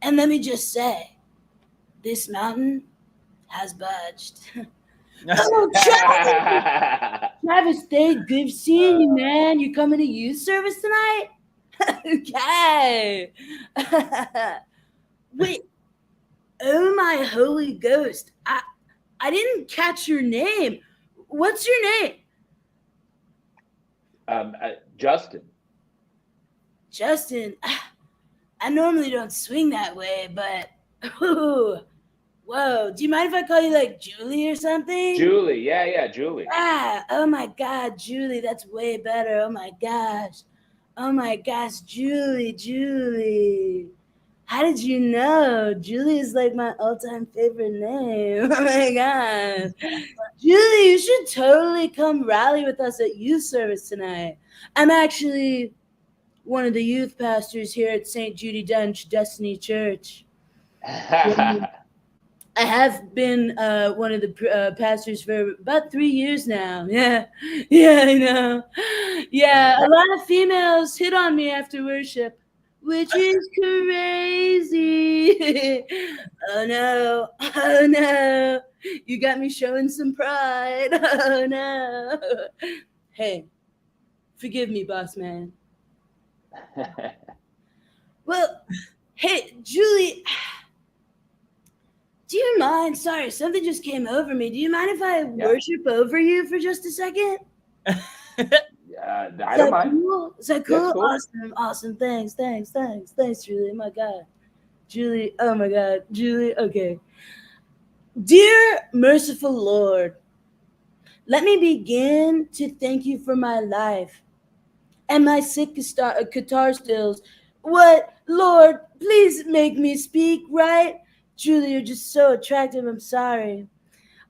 And let me just say, this mountain has budged. Oh, Travis, good seeing you, man. You coming to youth service tonight? Okay. Wait. Oh my holy ghost. I didn't catch your name. What's your name? Justin. Justin. I normally don't swing that way, but whoa. Do you mind if I call you like Julie or something? Julie, yeah, Julie. Oh my God, Julie, that's way better. Oh my gosh, Julie. How did you know? Julie is like my all-time favorite name. Oh my God. Julie, you should totally come rally with us at youth service tonight. I'm actually one of the youth pastors here at St. Judy Dunch Destiny Church. I have been one of the pastors for about 3 years now. Yeah, I know. Yeah, a lot of females hit on me after worship, which is crazy. Oh no. You got me showing some pride. Oh no. Hey, forgive me, boss man. Well, hey, Julie, do you mind? Sorry, something just came over me. Do you mind if I worship over you for just a second? I don't mind. Cool? Is that cool? Cool. Awesome. Thanks, Julie. Oh my God. Julie, oh my God. Julie, okay. Dear merciful Lord, let me begin to thank you for my life and my sick guitar stills. What? Lord, please make me speak, right? Julie, you're just so attractive. I'm sorry.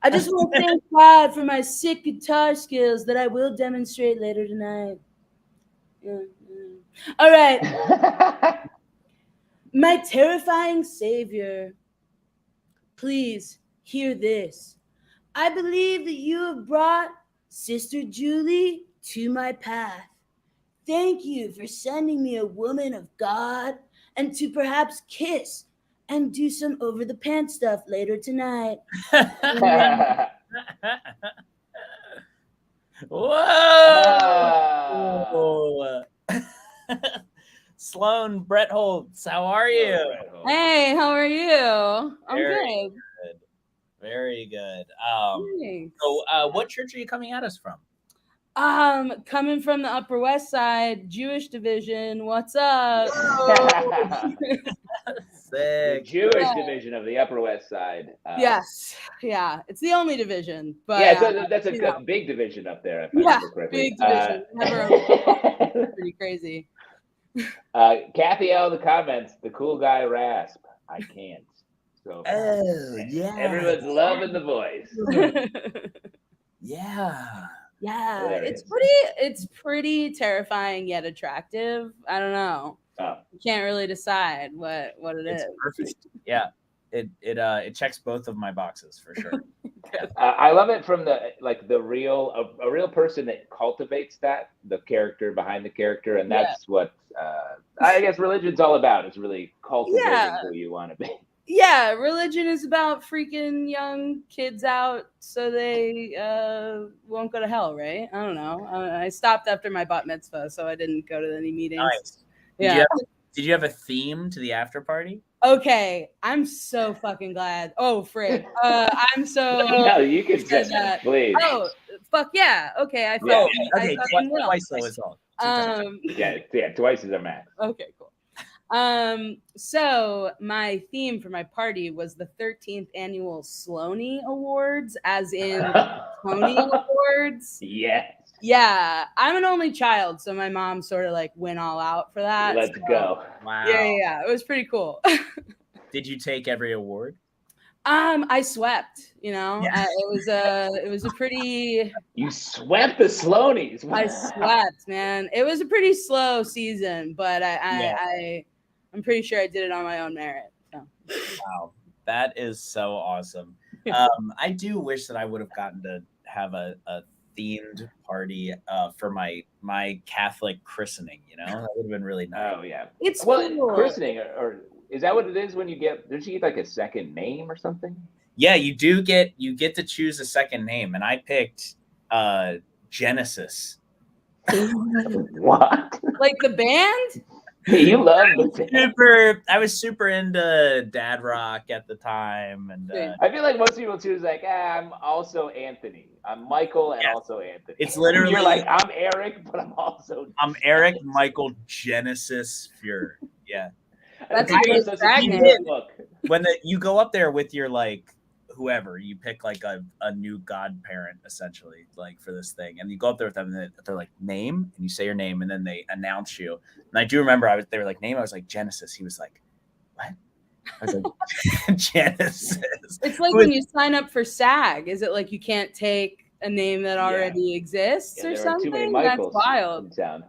I just want to thank God for my sick guitar skills that I will demonstrate later tonight. Yeah. All right. My terrifying Savior, please hear this. I believe that you have brought Sister Julie to my path. Thank you for sending me a woman of God and to perhaps kiss and do some over the pants stuff later tonight. Whoa! Sloan Brett Holtz, how are you? Hey, how are you? I'm good. Very good. Thanks. So, what church are you coming at us from? Coming from the Upper West Side, Jewish division. What's up? The Jewish division of the Upper West Side. Yes, yeah, it's the only division, but that's a big division up there. If I remember correctly. Big division. Pretty crazy. Kathy L. The comments. The cool guy rasp. I can't. So. Yeah. Everyone's loving the voice. Yeah. Yeah, it's pretty terrifying yet attractive. I don't know. You can't really decide what it is. Perfect. Yeah, it checks both of my boxes for sure. I love it from a real person that cultivates the character behind the character, and that's what I guess religion's all about. Is really cultivating who you want to be. Yeah, religion is about freaking young kids out so they won't go to hell, right? I don't know. I stopped after my bat mitzvah, so I didn't go to any meetings. Nice. Yeah. Did you have a theme to the after party? Okay, I'm so fucking glad. Oh, Frig. I'm so. No, you can just please. Oh, fuck yeah. Okay, I Yeah. felt Okay, twice though is all. Yeah, twice is our max. Okay, cool. So my theme for my party was the 13th annual Sloaney Awards, as in Tony Awards. Yes. Yeah, I'm an only child, so my mom sort of like went all out for that. Let's go. Wow. Yeah, it was pretty cool. Did you take every award? I swept. You know, Yeah. it was a pretty. You swept the Sloanies. Wow. I swept, man. It was a pretty slow season, but I'm pretty sure I did it on my own merit. So. Wow, that is so awesome. I do wish that I would have gotten to have a themed party for my Catholic christening. You know, that would have been really nice. Oh yeah. It's well, cool. christening or is that what it is when you get? Don't you get like a second name or something? Yeah, you do get to choose a second name, and I picked Genesis. What? Like the band? You love the I was super into dad rock at the time, and I feel like most people choose like, I'm also Anthony. I'm Michael and also Anthony. It's literally you're like, I'm Eric, but I'm Eric Michael Genesis Feurer. Yeah, that's a great tag name. When you go up there with your like whoever, you pick like a new godparent essentially, like for this thing, and you go up there with them, and they're like name, and you say your name, and then they announce you. And I do remember they were like name. I was like Genesis. He was like, what? I was like Genesis. It's like when you sign up for SAG. Is it like you can't take a name that already exists or something? Too many That's Michaels wild. in town.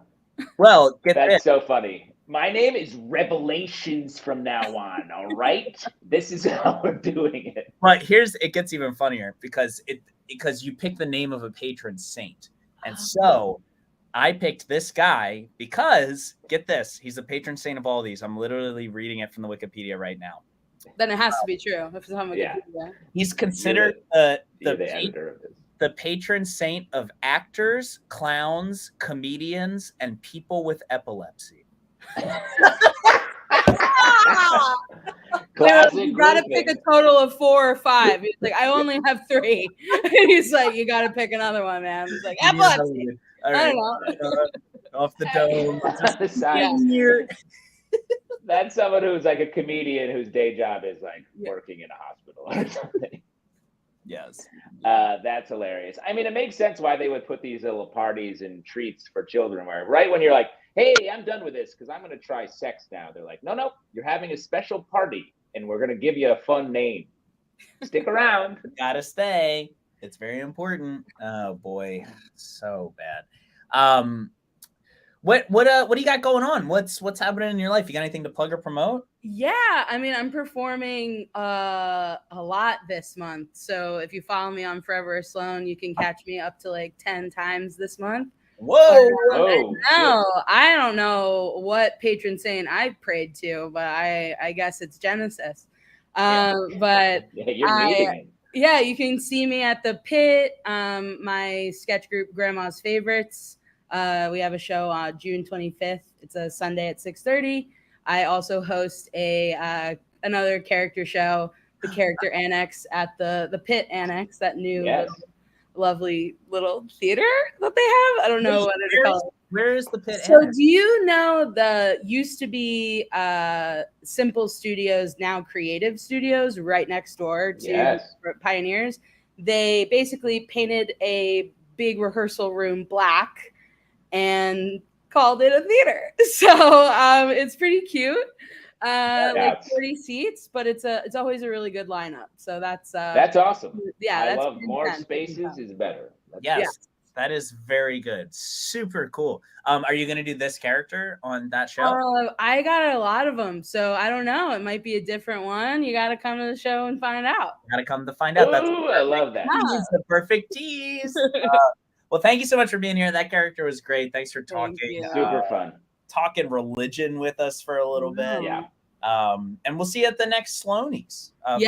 Well, that's so funny. My name is Revelations from now on. All right, this is how we're doing it. But it gets even funnier because you pick the name of a patron saint, and so I picked this guy because get this, he's a patron saint of all these. I'm literally reading it from the Wikipedia right now. Then it has to be true. If it's on Wikipedia. He's considered the patron saint of actors, clowns, comedians, and people with epilepsy. You gotta pick a total of 4 or 5. He's like, I only have 3. And he's like, you gotta pick another one, man. He's like, epilepsy. All right. I don't know. Off the dome. That's someone who's like a comedian whose day job is like working in a hospital or something. Yes. That's hilarious. I mean, it makes sense why they would put these little parties and treats for children where right when you're like, hey, I'm done with this because I'm going to try sex now. They're like, no, you're having a special party and we're going to give you a fun name. Stick around. Gotta stay. It's very important. Oh boy, so bad. What do you got going on? What's happening in your life? You got anything to plug or promote? Yeah, I mean, I'm performing a lot this month. So if you follow me on Forever Sloan, you can catch me up to like 10 times this month. Whoa! No, I don't know what patron saint I prayed to, but I guess it's Genesis. But you're meeting it. Yeah, you can see me at the Pit. My sketch group, Grandma's Favorites. We have a show on June 25th. It's a Sunday at 6:30. I also host another character show, the Character Annex at the Pit Annex, that new lovely little theater that they have. I don't know what it's called. Where is the Pit So Annex? do you know the used to be Simple Studios, now Creative Studios, right next door to Pioneers? They basically painted a big rehearsal room black and called it a theater. So it's pretty cute. Like 40 seats, but it's always a really good lineup. So that's awesome. Yeah, I love more spaces is better. That is very good. Super cool. Are you going to do this character on that show? I got a lot of them, so I don't know. It might be a different one. You got to come to the show and find out. Got to come to find out. I love that. That's the perfect tease. Well, thank you so much for being here. That character was great. Thanks for talking. Super fun. Talking religion with us for a little bit. Yeah. And we'll see you at the next Sloanies. Oh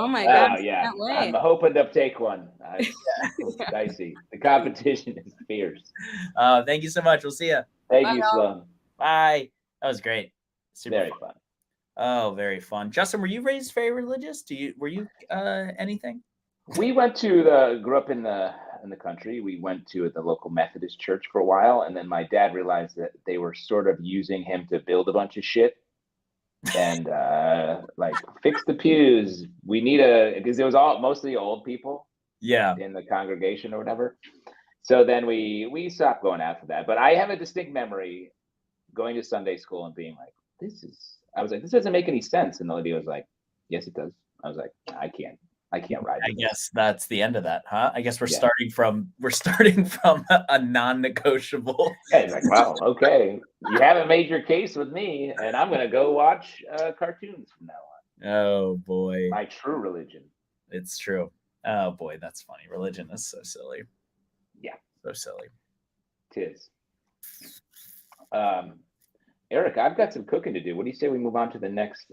my God. Yeah. I'm hoping to take one. It's dicey. The competition is fierce. Thank you so much. We'll see you. Thank you, Sloan. Bye. That was great. Super very fun. Oh, very fun. Justin, were you raised very religious? Were you anything? We grew up in the in the country. We went to the local Methodist church for a while, and then my dad realized that they were sort of using him to build a bunch of shit and like fix the pews. We need because it was mostly old people in the congregation or whatever. So then we stopped going after that. But I have a distinct memory going to Sunday school and being like, this doesn't make any sense. And the lady was like, yes, it does. I was like, I can't ride. I guess that's the end of that, huh? I guess we're starting from a non-negotiable. Yeah, he's like, well, okay, you haven't made your case with me, and I'm gonna go watch cartoons from now on. Oh boy, my true religion. It's true. Oh boy, that's funny. Religion is so silly. Yeah, so silly. Tis. Eric, I've got some cooking to do. What do you say we move on to the next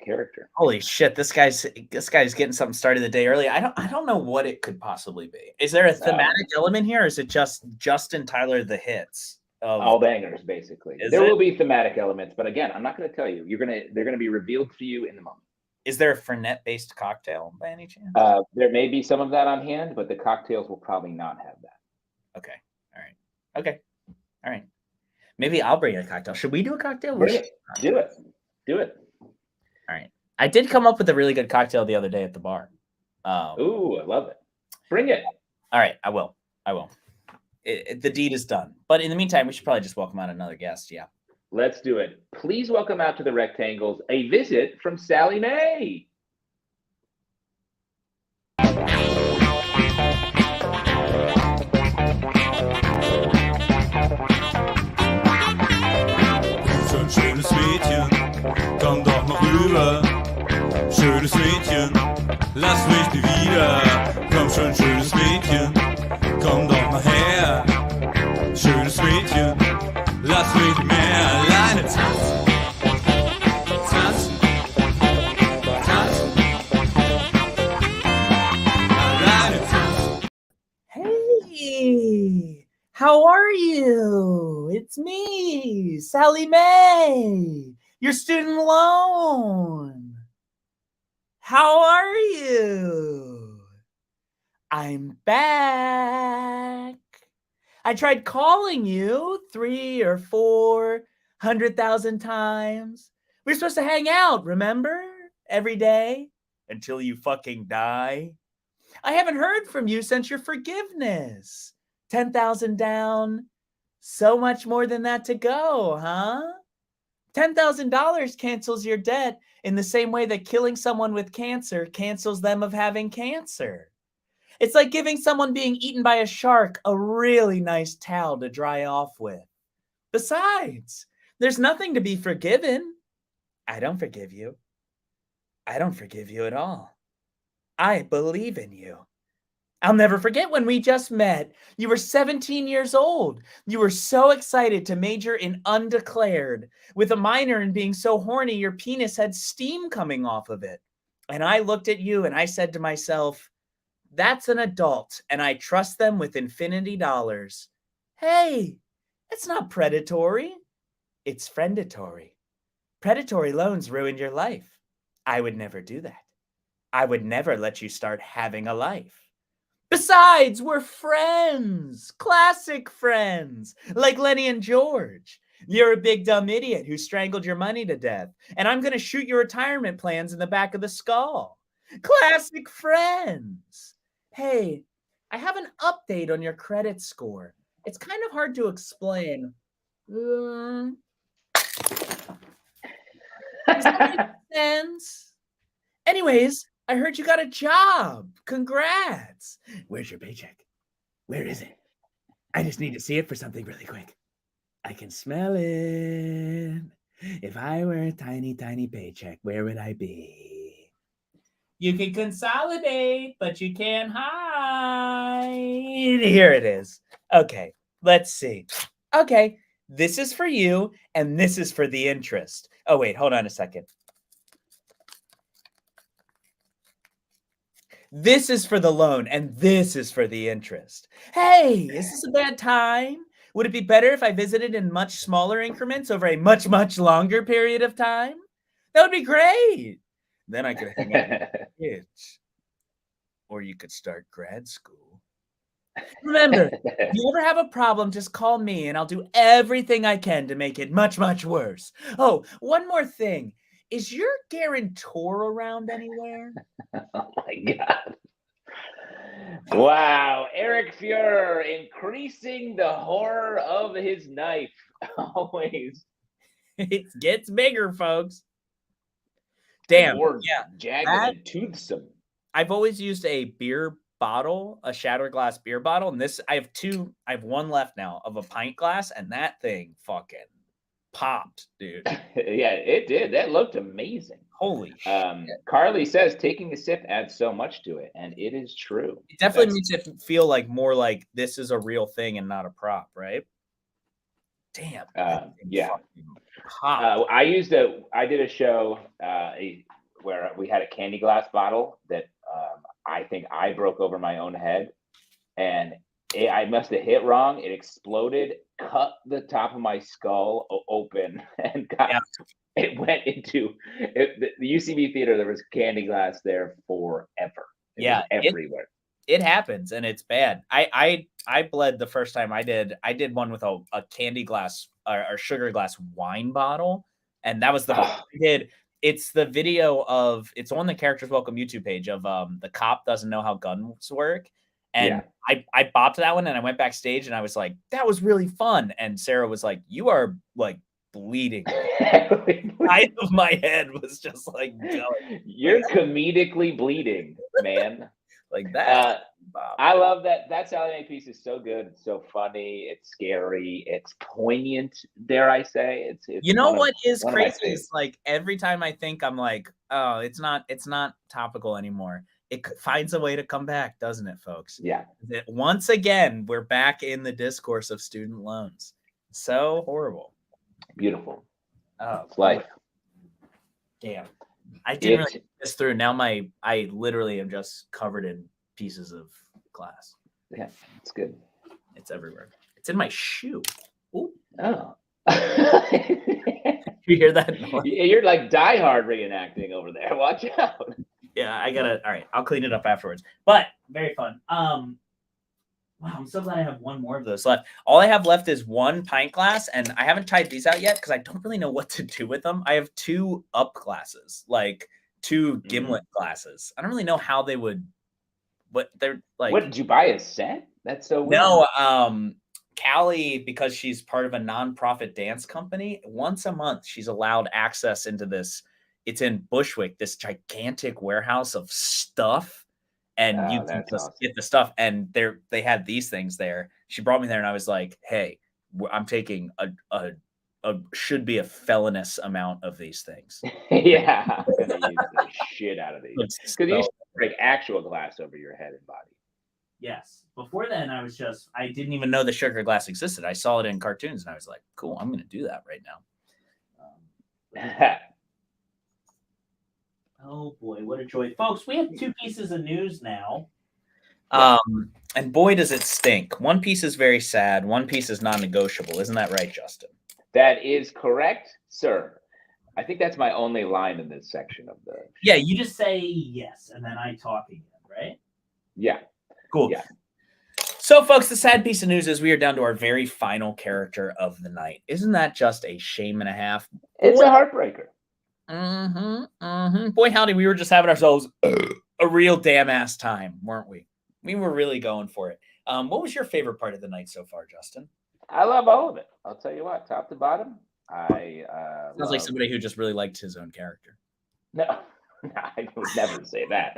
character? Holy shit, this guy's getting something started the day early. I don't know what it could possibly be. Is there a thematic element here, or is it just Justin Tyler the hits? All bangers, basically. There will be thematic elements, but again, I'm not going to tell you. They're going to be revealed for you in the moment. Is there a Fernet-based cocktail by any chance? There may be some of that on hand, but the cocktails will probably not have that. Okay. All right. Okay. All right. Maybe I'll bring a cocktail. Should we do a cocktail? Do it. All right. I did come up with a really good cocktail the other day at the bar. Ooh, I love it. Bring it. All right. I will. The deed is done. But in the meantime, we should probably just welcome out another guest. Yeah. Let's do it. Please welcome out to the Rectangles a visit from Sallie Mae. Schönes Mädchen, komm doch mal rüber. Schönes Mädchen, lass mich nie wieder. Komm schon, schönes Mädchen, komm doch mal her. Schönes Mädchen, lass mich nicht mehr alleine tanzen. Tanzen, tanzen. Alleine tanzen. Hey, how are you? It's me, Sallie Mae, your student loan. How are you? I'm back. I tried calling you 300,000 or 400,000 times. We're supposed to hang out, remember? Every day until you fucking die. I haven't heard from you since your forgiveness. 10,000 down. So much more than that to go, huh? $10,000 cancels your debt in the same way that killing someone with cancer cancels them of having cancer. It's like giving someone being eaten by a shark a really nice towel to dry off with. Besides, there's nothing to be forgiven. I don't forgive you. I don't forgive you at all. I believe in you. I'll never forget when we just met. You were 17 years old. You were so excited to major in undeclared, with a minor in being so horny your penis had steam coming off of it. And I looked at you and I said to myself, that's an adult, and I trust them with infinity dollars. Hey, it's not predatory. It's friendatory. Predatory loans ruined your life. I would never do that. I would never let you start having a life. Besides, we're friends, classic friends, like Lenny and George. You're a big dumb idiot who strangled your money to death, and I'm going to shoot your retirement plans in the back of the skull. Classic friends. Hey, I have an update on your credit score. It's kind of hard to explain. Does that make sense? Anyways, I heard you got a job. Congrats. Where's your paycheck? Where is it? I just need to see it for something really quick. I can smell it. If I were a tiny, tiny paycheck, where would I be? You can consolidate, but you can't hide. Here it is. Okay, let's see. Okay, this is for you, and this is for the interest. Oh, wait, hold on a second. This is for the loan, and this is for the interest. Hey, is this a bad time? Would it be better if I visited in much smaller increments over a much, much longer period of time? That would be great. Then I could hang out with kids. Or you could start grad school. Remember, if you ever have a problem, just call me and I'll do everything I can to make it much, much worse. Oh, one more thing. Is your guarantor around anywhere? Oh my God. Wow. Eric Feurer increasing the horror of his knife. Always. It gets bigger, folks. Damn. More yeah. jagged and toothsome. I've always used a beer bottle, a shattered glass beer bottle, and this I have one left now of a pint glass, and that thing fucking popped, dude. Yeah, it did. That looked amazing. Holy shit. Carly says taking a sip adds so much to it, and it is true. It definitely makes it feel like more like this is a real thing and not a prop, right? Damn. Yeah. I did a show where we had a candy glass bottle that I think I broke over my own head, and I must have hit wrong. It exploded, cut the top of my skull open, and it went into the UCB theater. There was candy glass there forever. It was everywhere. It happens, and it's bad. I bled the first time I did one with a candy glass or sugar glass wine bottle, and that was the I did. It's the video of it's on the Characters Welcome YouTube page of the cop doesn't know how guns work. And I bopped that one and I went backstage and I was like, that was really fun. And Sarah was like, you are like bleeding. Side of my head was just like going. You're comedically bleeding, man. Like that. I love that. That Sallie Mae piece is so good. It's so funny. It's scary. It's poignant. Dare I say? It's you know what is crazy is like every time I think I'm like, oh, it's not topical anymore. It finds a way to come back, doesn't it, folks? Yeah. Once again, we're back in the discourse of student loans. So horrible. Beautiful. Oh, it's life. Damn. I didn't really get this through. Now I literally am just covered in pieces of glass. Yeah, it's good. It's everywhere. It's in my shoe. Ooh. Oh. You hear that noise? You're like Die Hard reenacting over there. Watch out. Yeah, all right, I'll clean it up afterwards. But very fun. Wow, I'm so glad I have one more of those left. All I have left is one pint glass, and I haven't tried these out yet because I don't really know what to do with them. I have two up glasses, like two gimlet glasses. I don't really know how they would, but they're like. What did you buy a set? That's so weird. No, Callie, because she's part of a nonprofit dance company, once a month she's allowed access into this. It's in Bushwick, this gigantic warehouse of stuff. And you can just get the stuff. And they had these things there. She brought me there and I was like, hey, I'm taking a should be a felonious amount of these things. Yeah. I'm going to use the shit out of these. Because you should break actual glass over your head and body. Yes. Before then, I didn't even know the sugar glass existed. I saw it in cartoons and I was like, cool, I'm going to do that right now. Oh boy, what a joy. Folks, we have two pieces of news now. And boy, does it stink. One piece is very sad. One piece is non-negotiable. Isn't that right, Justin? That is correct, sir. I think that's my only line in this section of the show. Yeah, you just say yes, and then I talk again, right? Yeah. Cool. Yeah. So, folks, the sad piece of news is we are down to our very final character of the night. Isn't that just a shame and a half? It's a heartbreaker. Boy, howdy, we were just having ourselves a real damn ass time, weren't we? We were really going for it. What was your favorite part of the night so far, Justin? I love all of it. I'll tell you what, top to bottom. Sounds like somebody who just really liked his own character. No, I would never say that.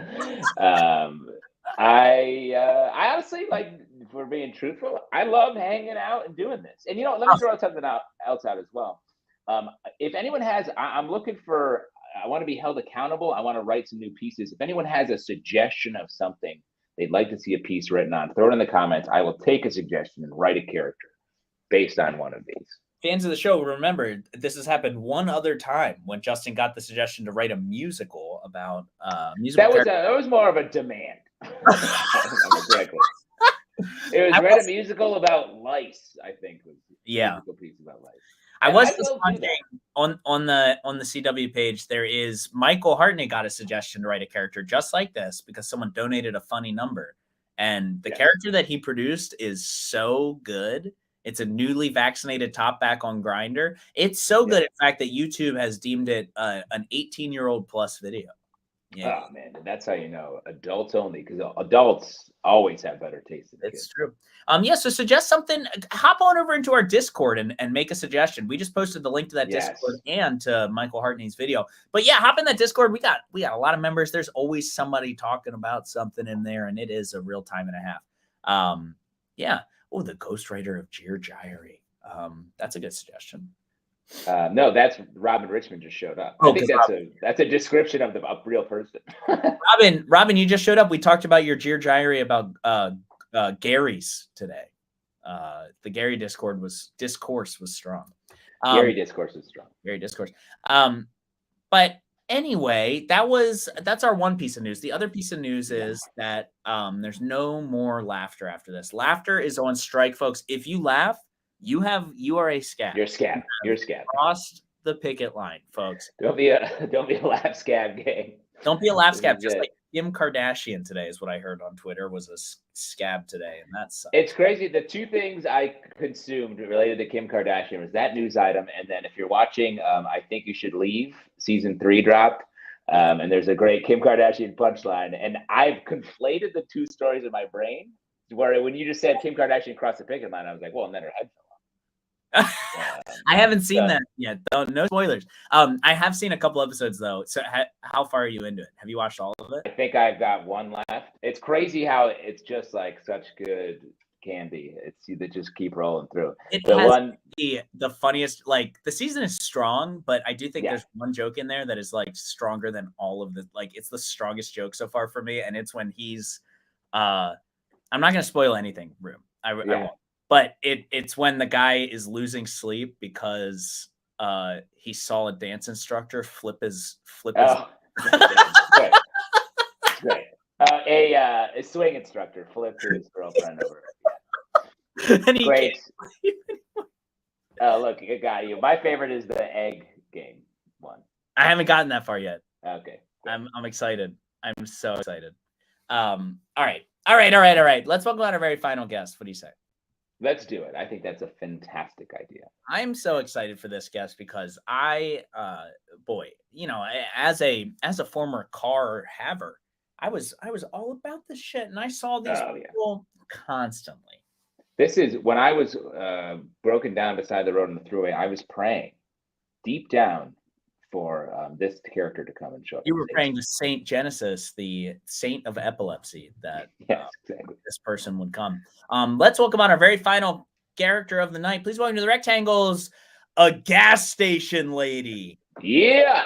I honestly, like, if we're being truthful, I love hanging out and doing this. And let me throw something else out as well. If anyone has, I'm looking for, I want to be held accountable. I want to write some new pieces. If anyone has a suggestion of something they'd like to see a piece written on, throw it in the comments. I will take a suggestion and write a character based on one of these. Fans of the show, remember, this has happened one other time when Justin got the suggestion to write a musical about musical. That was more of a demand. It was a musical about lice, I think. Was a musical piece about lice. I was wondering on the CW page, there is Michael Hartnett got a suggestion to write a character just like this because someone donated a funny number. And the character that he produced is so good. It's a newly vaccinated top back on Grindr. It's so good, in fact, that YouTube has deemed it an 18-year-old plus video. Yeah. Oh man, that's how you know adults only, because adults always have better taste than kids. It's true. So suggest something. Hop on over into our Discord and make a suggestion. We just posted the link to that Discord and to Michael Hartney's video. But yeah, hop in that Discord. We got a lot of members. There's always somebody talking about something in there, and it is a real time and a half. Oh, the ghostwriter of Dear Diary. That's a good suggestion. No, that's Robin Richmond just showed up. I think that's a description of a real person. Robin, you just showed up. We talked about your Dear Diary about Gary's today. The Gary discourse was strong. Gary discourse was strong. Gary discourse. But anyway, that's our one piece of news. The other piece of news is that there's no more laughter after this. Laughter is on strike, folks. If you laugh, you are a scab. You're a scab. You're a scab. Crossed the picket line, folks. Don't be a laugh scab gang. Don't be a laugh scab. Just like Kim Kardashian today is what I heard on Twitter was a scab today, and that's it's crazy. The two things I consumed related to Kim Kardashian was that news item, and then if you're watching, I Think You Should Leave, season 3 dropped, and there's a great Kim Kardashian punchline, and I've conflated the two stories in my brain. Where when you just said Kim Kardashian crossed the picket line, I was like, well, and then her head fell off. I haven't seen that yet. No spoilers. I have seen a couple episodes though. So how far are you into it? Have you watched all of it? I think I've got one left. It's crazy how it's just like such good candy. It's you that just keep rolling through. The funniest, like the season is strong, but I do think there's one joke in there that is like stronger than all of the, like it's the strongest joke so far for me. And it's when he's I'm not gonna spoil anything, Room. I won't. But it's when the guy is losing sleep because he saw a dance instructor flip his. Oh, great. A swing instructor flipped his girlfriend over. And he great. Look, it got you. My favorite is the egg game one. I haven't gotten that far yet. Okay. I'm excited. I'm so excited. All right. Let's welcome out our very final guest. What do you say? Let's do it. I think that's a fantastic idea. I'm so excited for this guest because as a former car haver, I was all about this shit, and I saw these people constantly. This is when I was broken down beside the road on the throughway. I was praying deep down for this character to come and show up. You were praying to Saint Genesis, the saint of epilepsy, that exactly. This person would come. Let's welcome on our very final character of the night. Please welcome to the Rectangles, a gas station lady. Yeah.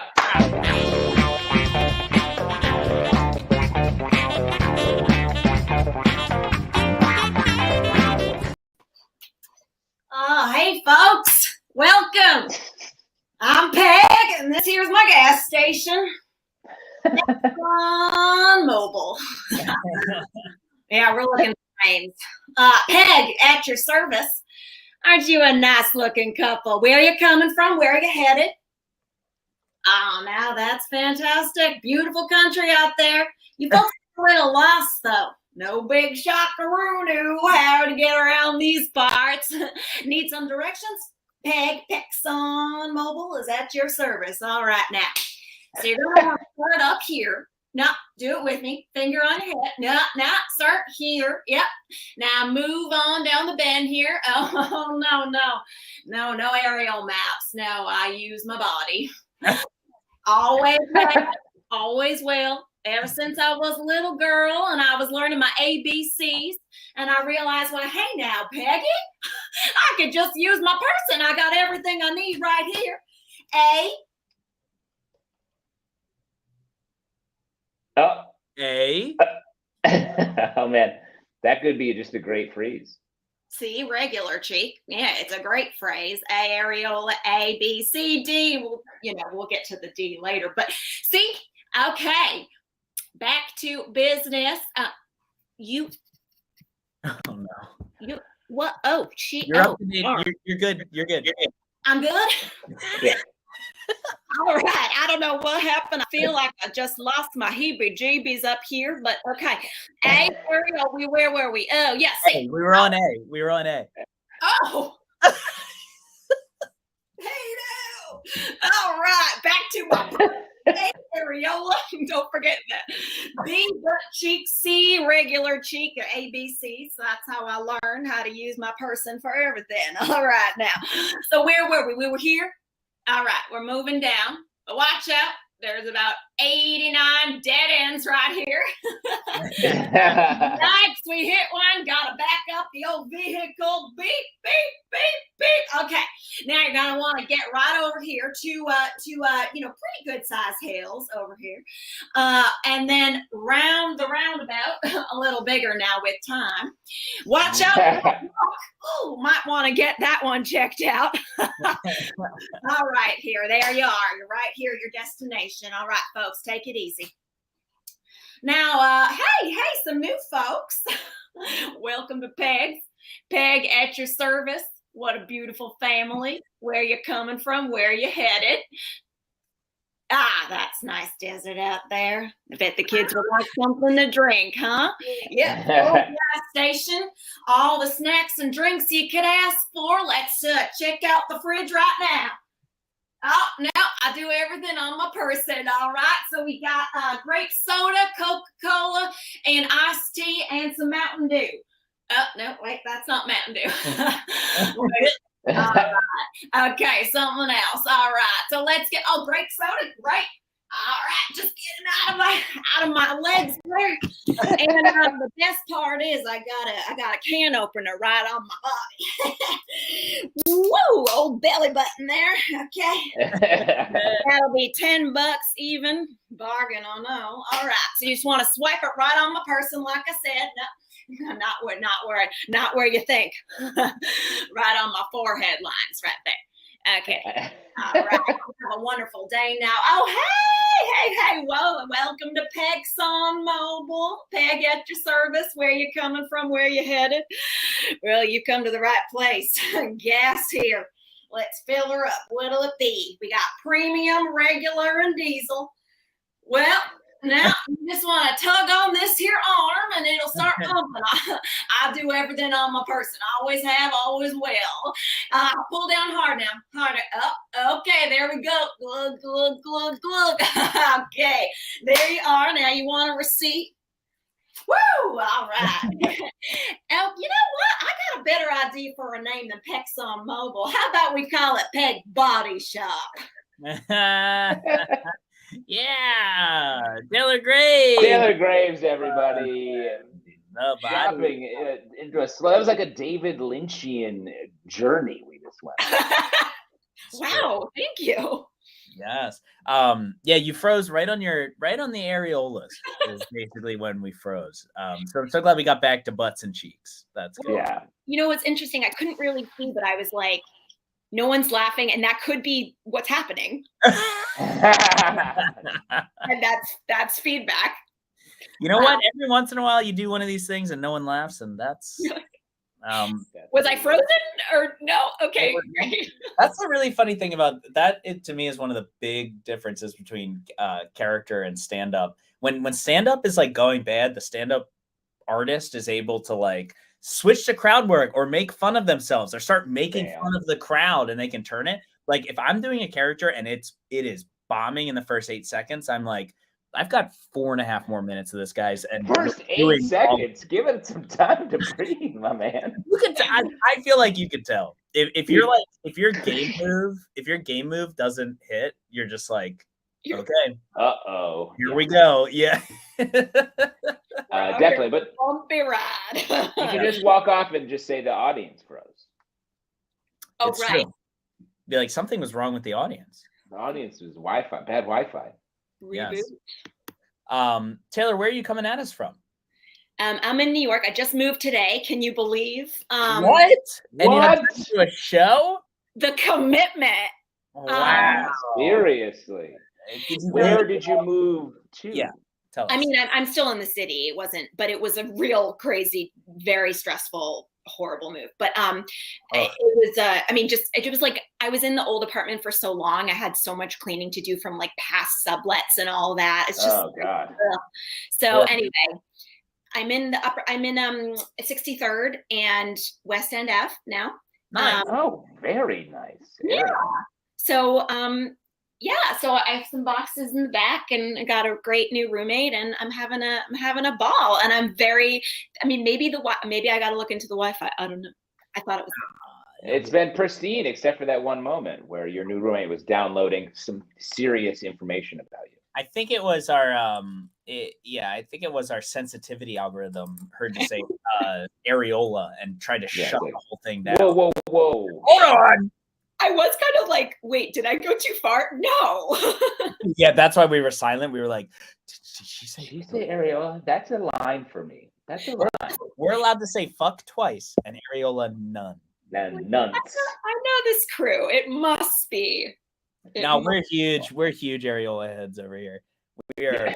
Oh, hey folks, welcome. I'm Peg, and this here's my gas station. On mobile. Yeah, we're looking for names. Peg, at your service. Aren't you a nice looking couple? Where are you coming from? Where are you headed? Oh, now that's fantastic. Beautiful country out there. You folks are a little lost, though. No big shockaroo how to get around these parts. Need some directions? Peg Exxon Mobil is at your service. All right, now. So you're going to want to start up here. No, do it with me. Finger on your head. No, start here. Yep. Now move on down the bend here. Oh, no aerial maps. No, I use my body. Always will. Ever since I was a little girl and I was learning my ABCs, and I realized, well, hey now, Peggy, I could just use my person. I got everything I need right here. A. Oh, man. That could be just a great phrase. C, regular cheek. Yeah, it's a great phrase. Areola, A, B, C, D. We'll get to the D later. But see, okay. Back to business. You. Oh no. You what? Oh, You're up to date. You're good. You're good. I'm good. Yeah. All right. I don't don't know what happened. I feel like I just lost my heebie-jeebies up here, but okay. A, where were we? Oh, yes. Hey, we were on A. We were on A. Oh. Hey, no. All right. Back to my areola. Don't forget that. B, butt cheek. C, regular cheek. Or ABC. So that's how I learned how to use my person for everything. All right, now. So where were we? We were here. All right, we're moving down. But watch out. There's about 89 dead ends right here. Yikes, we hit one. Got to back up the old vehicle. Beep, beep, beep, beep. Okay, now you're going to want to get right over here to pretty good size hills over here. And then round the roundabout, a little bigger now with time. Watch out. Oh, might want to get that one checked out. All right, there you are. You're right here, your destination. All right, folks, take it easy. Now, hey, some new folks. Welcome to Peg's. Peg at your service. What a beautiful family. Where you coming from? Where you headed? Ah, that's nice desert out there. I bet the kids would like something to drink, huh? Yeah, gas station. All the snacks and drinks you could ask for. Let's check out the fridge right now. Oh, no, I do everything on my person, all right? So we got grape soda, Coca-Cola, and iced tea, and some Mountain Dew. Oh, no, wait, that's not Mountain Dew. All right. Okay, something else. All right. So let's get grape soda. Great. All right, just getting out of my legs there. And the best part is I got a can opener right on my body. Woo, old belly button there. Okay. That'll be $10 even. Bargain, I know. All right. So you just want to swipe it right on my person, like I said. No, not where you think. Right on my forehead lines right there. Okay. All right. Have a wonderful day now. Oh, hey. Whoa, welcome to Pegson Mobile. Peg at your service. Where you coming from? Where you headed? Well, you come to the right place. Gas here. Let's fill her up. What'll it be? We got premium, regular, and diesel. Well, now you just want to tug on this here arm and it'll start pumping. I do everything on my person. Always have, always will. Pull down hard now. Harder. Up. Okay, there we go. Glug, glug, glug, glug. Okay, there you are. Now you want a receipt? Woo! All right. You know what? I got a better idea for a name than Pexon Mobile. How about we call it Peg Body Shop? Yeah, Taylor Graves. Taylor Graves, everybody. Dropping into a slow. That was like a David Lynchian journey we just went. Wow, thank you. Yes. Yeah, you froze right on the areolas is basically when we froze. So I'm so glad we got back to butts and cheeks. That's good. Yeah. You know what's interesting? I couldn't really see, but I was like, no one's laughing, and that could be what's happening. And that's feedback. You know what? Every once in a while, you do one of these things, and no one laughs, and that's. Was I frozen or no? Okay. That's a really funny thing about that. It to me is one of the big differences between character and stand-up. When stand-up is like going bad, the stand-up artist is able to like switch to crowd work or make fun of themselves or start making fun of the crowd, and they can turn it. Like if I'm doing a character and it is bombing in the first 8 seconds, I'm like, I've got 4.5 more minutes of this, guys. And first 8 seconds, give it some time to breathe, my man. You can. I feel like you could tell if your game move doesn't hit, you're just like, okay. Here we go. Yeah. Definitely, but bumpy ride. You can just walk off and just say the audience froze. Oh, it's right. True. Be like something was wrong with the audience. The audience was bad Wi-Fi. Reboot. Yes. Taylor, where are you coming at us from? I'm in New York. I just moved today. Can you believe? What? And you have to do a show? The commitment. Wow. Seriously. Where did you move to? Yeah. Tell us. I mean, I'm still in the city. But it was a real crazy, very stressful, horrible move. But it was, it was like I was in the old apartment for so long. I had so much cleaning to do from like past sublets and all that. It's just, God. So anyway, I'm in 63rd and West End Ave now. Nice. Very nice. Yeah. So, so I have some boxes in the back, and I got a great new roommate, and I'm having a ball, and I'm very. I mean, maybe I got to look into the Wi-Fi. I don't know. I thought it was. It's been pristine, except for that one moment where your new roommate was downloading some serious information about you. I think it was our I think it was our sensitivity algorithm heard you say areola and tried to shut the whole thing down. Whoa. Hold on. I was kind of like, wait, did I go too far? No. Yeah, that's why we were silent. We were like, did she say areola? That's a line for me. That's a line. We're allowed to say fuck twice and areola none. And nuns. I know this crew. It must be. We're huge areola heads over here. We're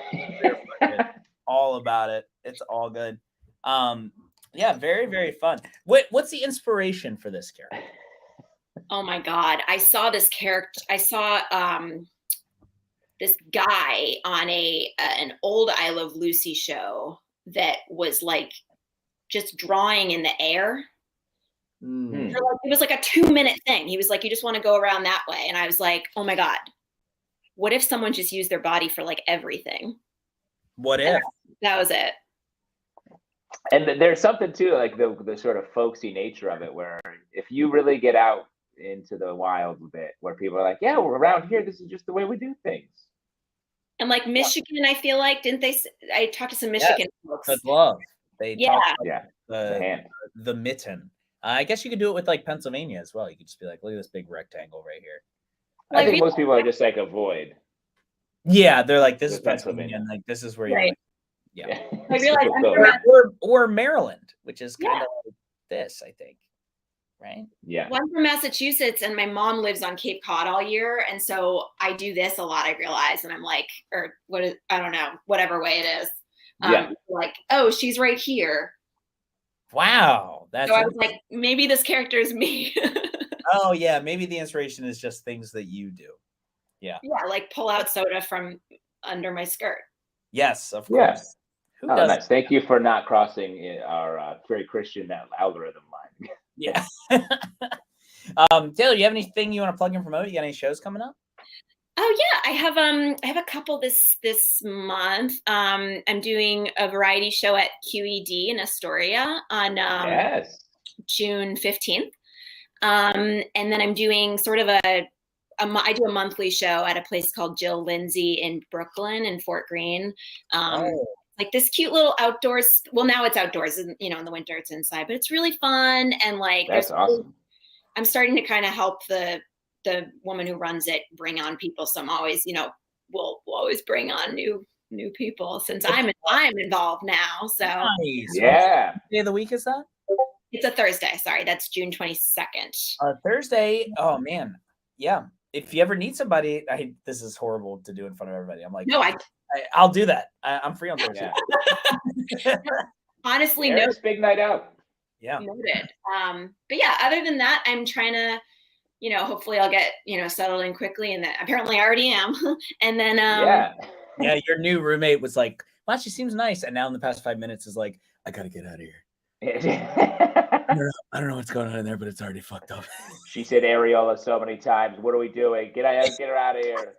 all about it. It's all good. Very, very fun. What's the inspiration for this character? Oh my God. I saw this character. I saw this guy on an old I Love Lucy show that was like just drawing in the air. It was like a 2-minute thing. He was like, you just want to go around that way. And I was like, oh my God, what if someone just used their body for like everything? What if? That was it. And there's something too, like the sort of folksy nature of it, where if you really get out into the wild a bit, where people are like, yeah, we're around here, this is just the way we do things. And like Michigan, I feel like, didn't they? I talked to some Michigan folks. The glove. They talked about the hand. The mitten. I guess you could do it with like Pennsylvania as well. You could just be like, look at this big rectangle right here. I think most people are just like avoid. Yeah, they're like, this is Pennsylvania, and like this is where you're like, I realize or Maryland, which is kind of like this, I think. Right? Yeah. Well, I'm from Massachusetts, and my mom lives on Cape Cod all year, and so I do this a lot. I realize, and I'm like, I don't know, whatever way it is. Like, oh, she's right here. Wow, so I was like, maybe this character is me. Oh yeah, maybe the inspiration is just things that you do. Yeah. Yeah, like pull out soda from under my skirt. Yes, of course. Yeah. Nice. Thank you for not crossing our very Christian algorithm line. Yeah. Taylor, you have anything you want to plug and promote? You got any shows coming up? Oh yeah, I have a couple this month. I'm doing a variety show at QED in Astoria on June 15th. And then I'm doing sort of I do a monthly show at a place called Jill Lindsay in Brooklyn and Fort Greene. Like this cute little outdoors. Well, now it's outdoors, and in the winter it's inside, but it's really fun. And like, that's awesome. I'm starting to kind of help the woman who runs it bring on people. So I'm always, we'll always bring on new people since I'm involved now. So nice. Yeah. What day of the week is that? It's a Thursday. Sorry, that's June 22nd. Thursday. Oh man, yeah. If you ever need somebody, this is horrible to do in front of everybody. I'm like, no, I'll do that. I'm free on Thursday. Honestly, Eric's big night out. Yeah. Noted. But yeah, other than that, I'm trying to, hopefully I'll get, settled in quickly, and that apparently I already am. And then yeah, your new roommate was like, well, she seems nice. And now in the past 5 minutes is like, I gotta get out of here. I don't know what's going on in there, but it's already fucked up. She said areola so many times. What are we doing? Get her out of here.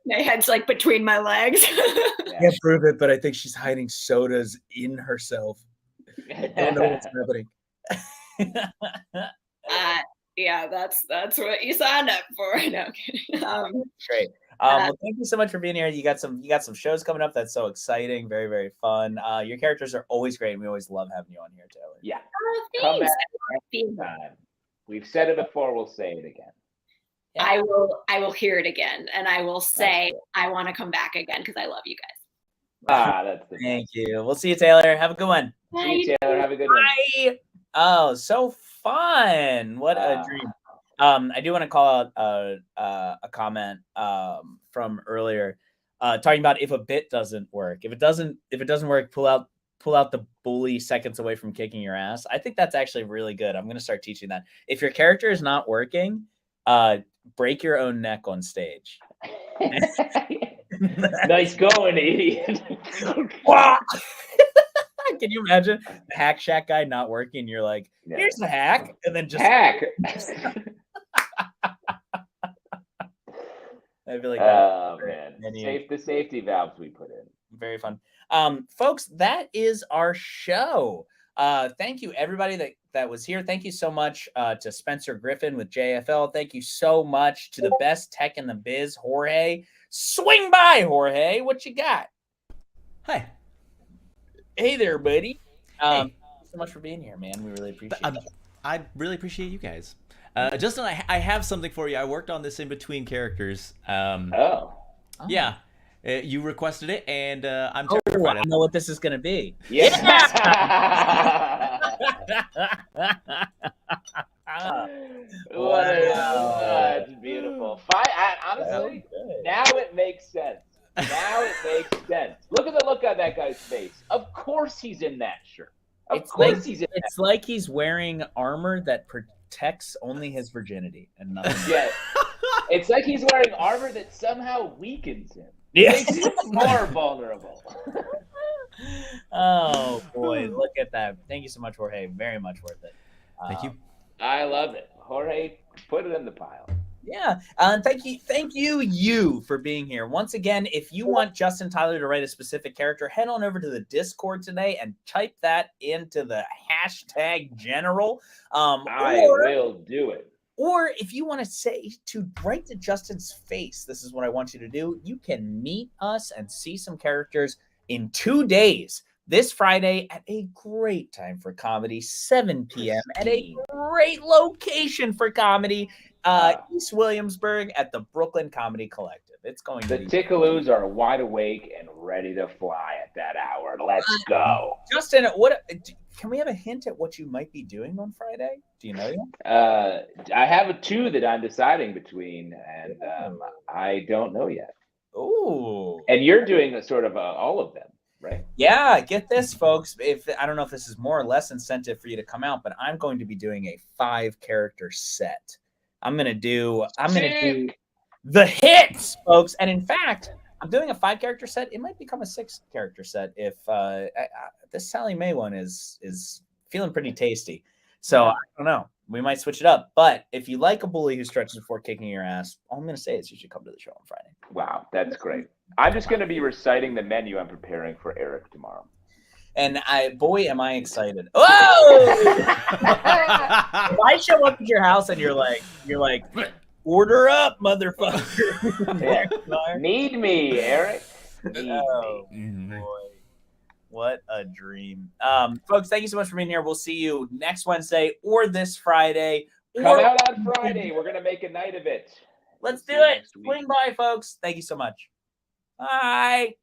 My head's like between my legs. Can't prove it, but I think she's hiding sodas in herself. I don't know what's happening. Yeah, that's what you signed up for. No kidding. Great. Well, thank you so much for being here. You got some shows coming up. That's so exciting. Very, very fun. Your characters are always great, and we always love having you on here, Taylor. Yeah. Oh, come back anytime. We've said it before. We'll say it again. Yeah. I will hear it again, and I will say I want to come back again because I love you guys. That's the Thank you. We'll see you, Taylor. Have a good one. Bye. See you, Taylor. Have a good one. Bye. Oh, so fun. What a dream. I do want to call out a comment from earlier. talking about if a bit doesn't work. If it doesn't work, pull out the bully seconds away from kicking your ass. I think that's actually really good. I'm going to start teaching that. If your character is not working, break your own neck on stage. Nice going, idiot. Can you imagine the Hack Shack guy not working? You're like, here's the hack, and then just hack. I feel like, oh man, the safety valves we put in. Very fun. Folks, that is our show. Thank you everybody that was here. Thank you so much to Spencer Griffin with JFL. Thank you so much to the best tech in the biz, Jorge. Swing by, Jorge. What you got? Hi. Hey there, buddy. Hey. Thank you so much for being here, man. We really appreciate it. I really appreciate you guys. Justin, I have something for you. I worked on this in between characters. Yeah. You requested it, and I'm terrified. I know what this is going to be. Yeah. That's beautiful. Honestly, now it makes sense. Look at the look on that guy's face. Of course he's in that shirt. It's like he's wearing armor that protects only his virginity and nothing. Yeah. It's like he's wearing armor that somehow weakens him. Yes. Makes him more vulnerable. Oh boy, look at that. Thank you so much, Jorge. Very much worth it. Thank you. I love it. Jorge, put it in the pile. Yeah. Thank you for being here. Once again, if you want Justin Tyler to write a specific character, head on over to the Discord today and type that into the hashtag general. I will do it. Or if you want to write to Justin's face, this is what I want you to do. You can meet us and see some characters in 2 days. This Friday at a great time for comedy, 7 p.m. at a great location for comedy, East Williamsburg at the Brooklyn Comedy Collective. It's going to be... The Tickaloos are wide awake and ready to fly at that hour. Let's go. Justin, can we have a hint at what you might be doing on Friday? Do you know yet? I have 2 that I'm deciding between, and I don't know yet. Ooh. And you're doing a sort of all of them, right? Yeah, get this, folks. I don't know if this is more or less incentive for you to come out, but I'm going to be doing a 5-character set. I'm gonna do the hits, folks. And in fact, I'm doing a 5-character set. It might become a 6-character set if this Sallie Mae one is feeling pretty tasty. So I don't know. We might switch it up. But if you like a bully who stretches before kicking your ass, all I'm gonna say is you should come to the show on Friday. Wow, that's great. I'm just gonna be reciting the menu I'm preparing for Eric tomorrow. And am I excited. Whoa! If I show up at your house and you're like, order up, motherfucker. Yeah. Need me, Eric. Need me. Boy. What a dream. Folks, thank you so much for being here. We'll see you next Wednesday or this Friday. Come out on Friday. We're going to make a night of it. Let's do it. Swing by, folks. Thank you so much. Bye.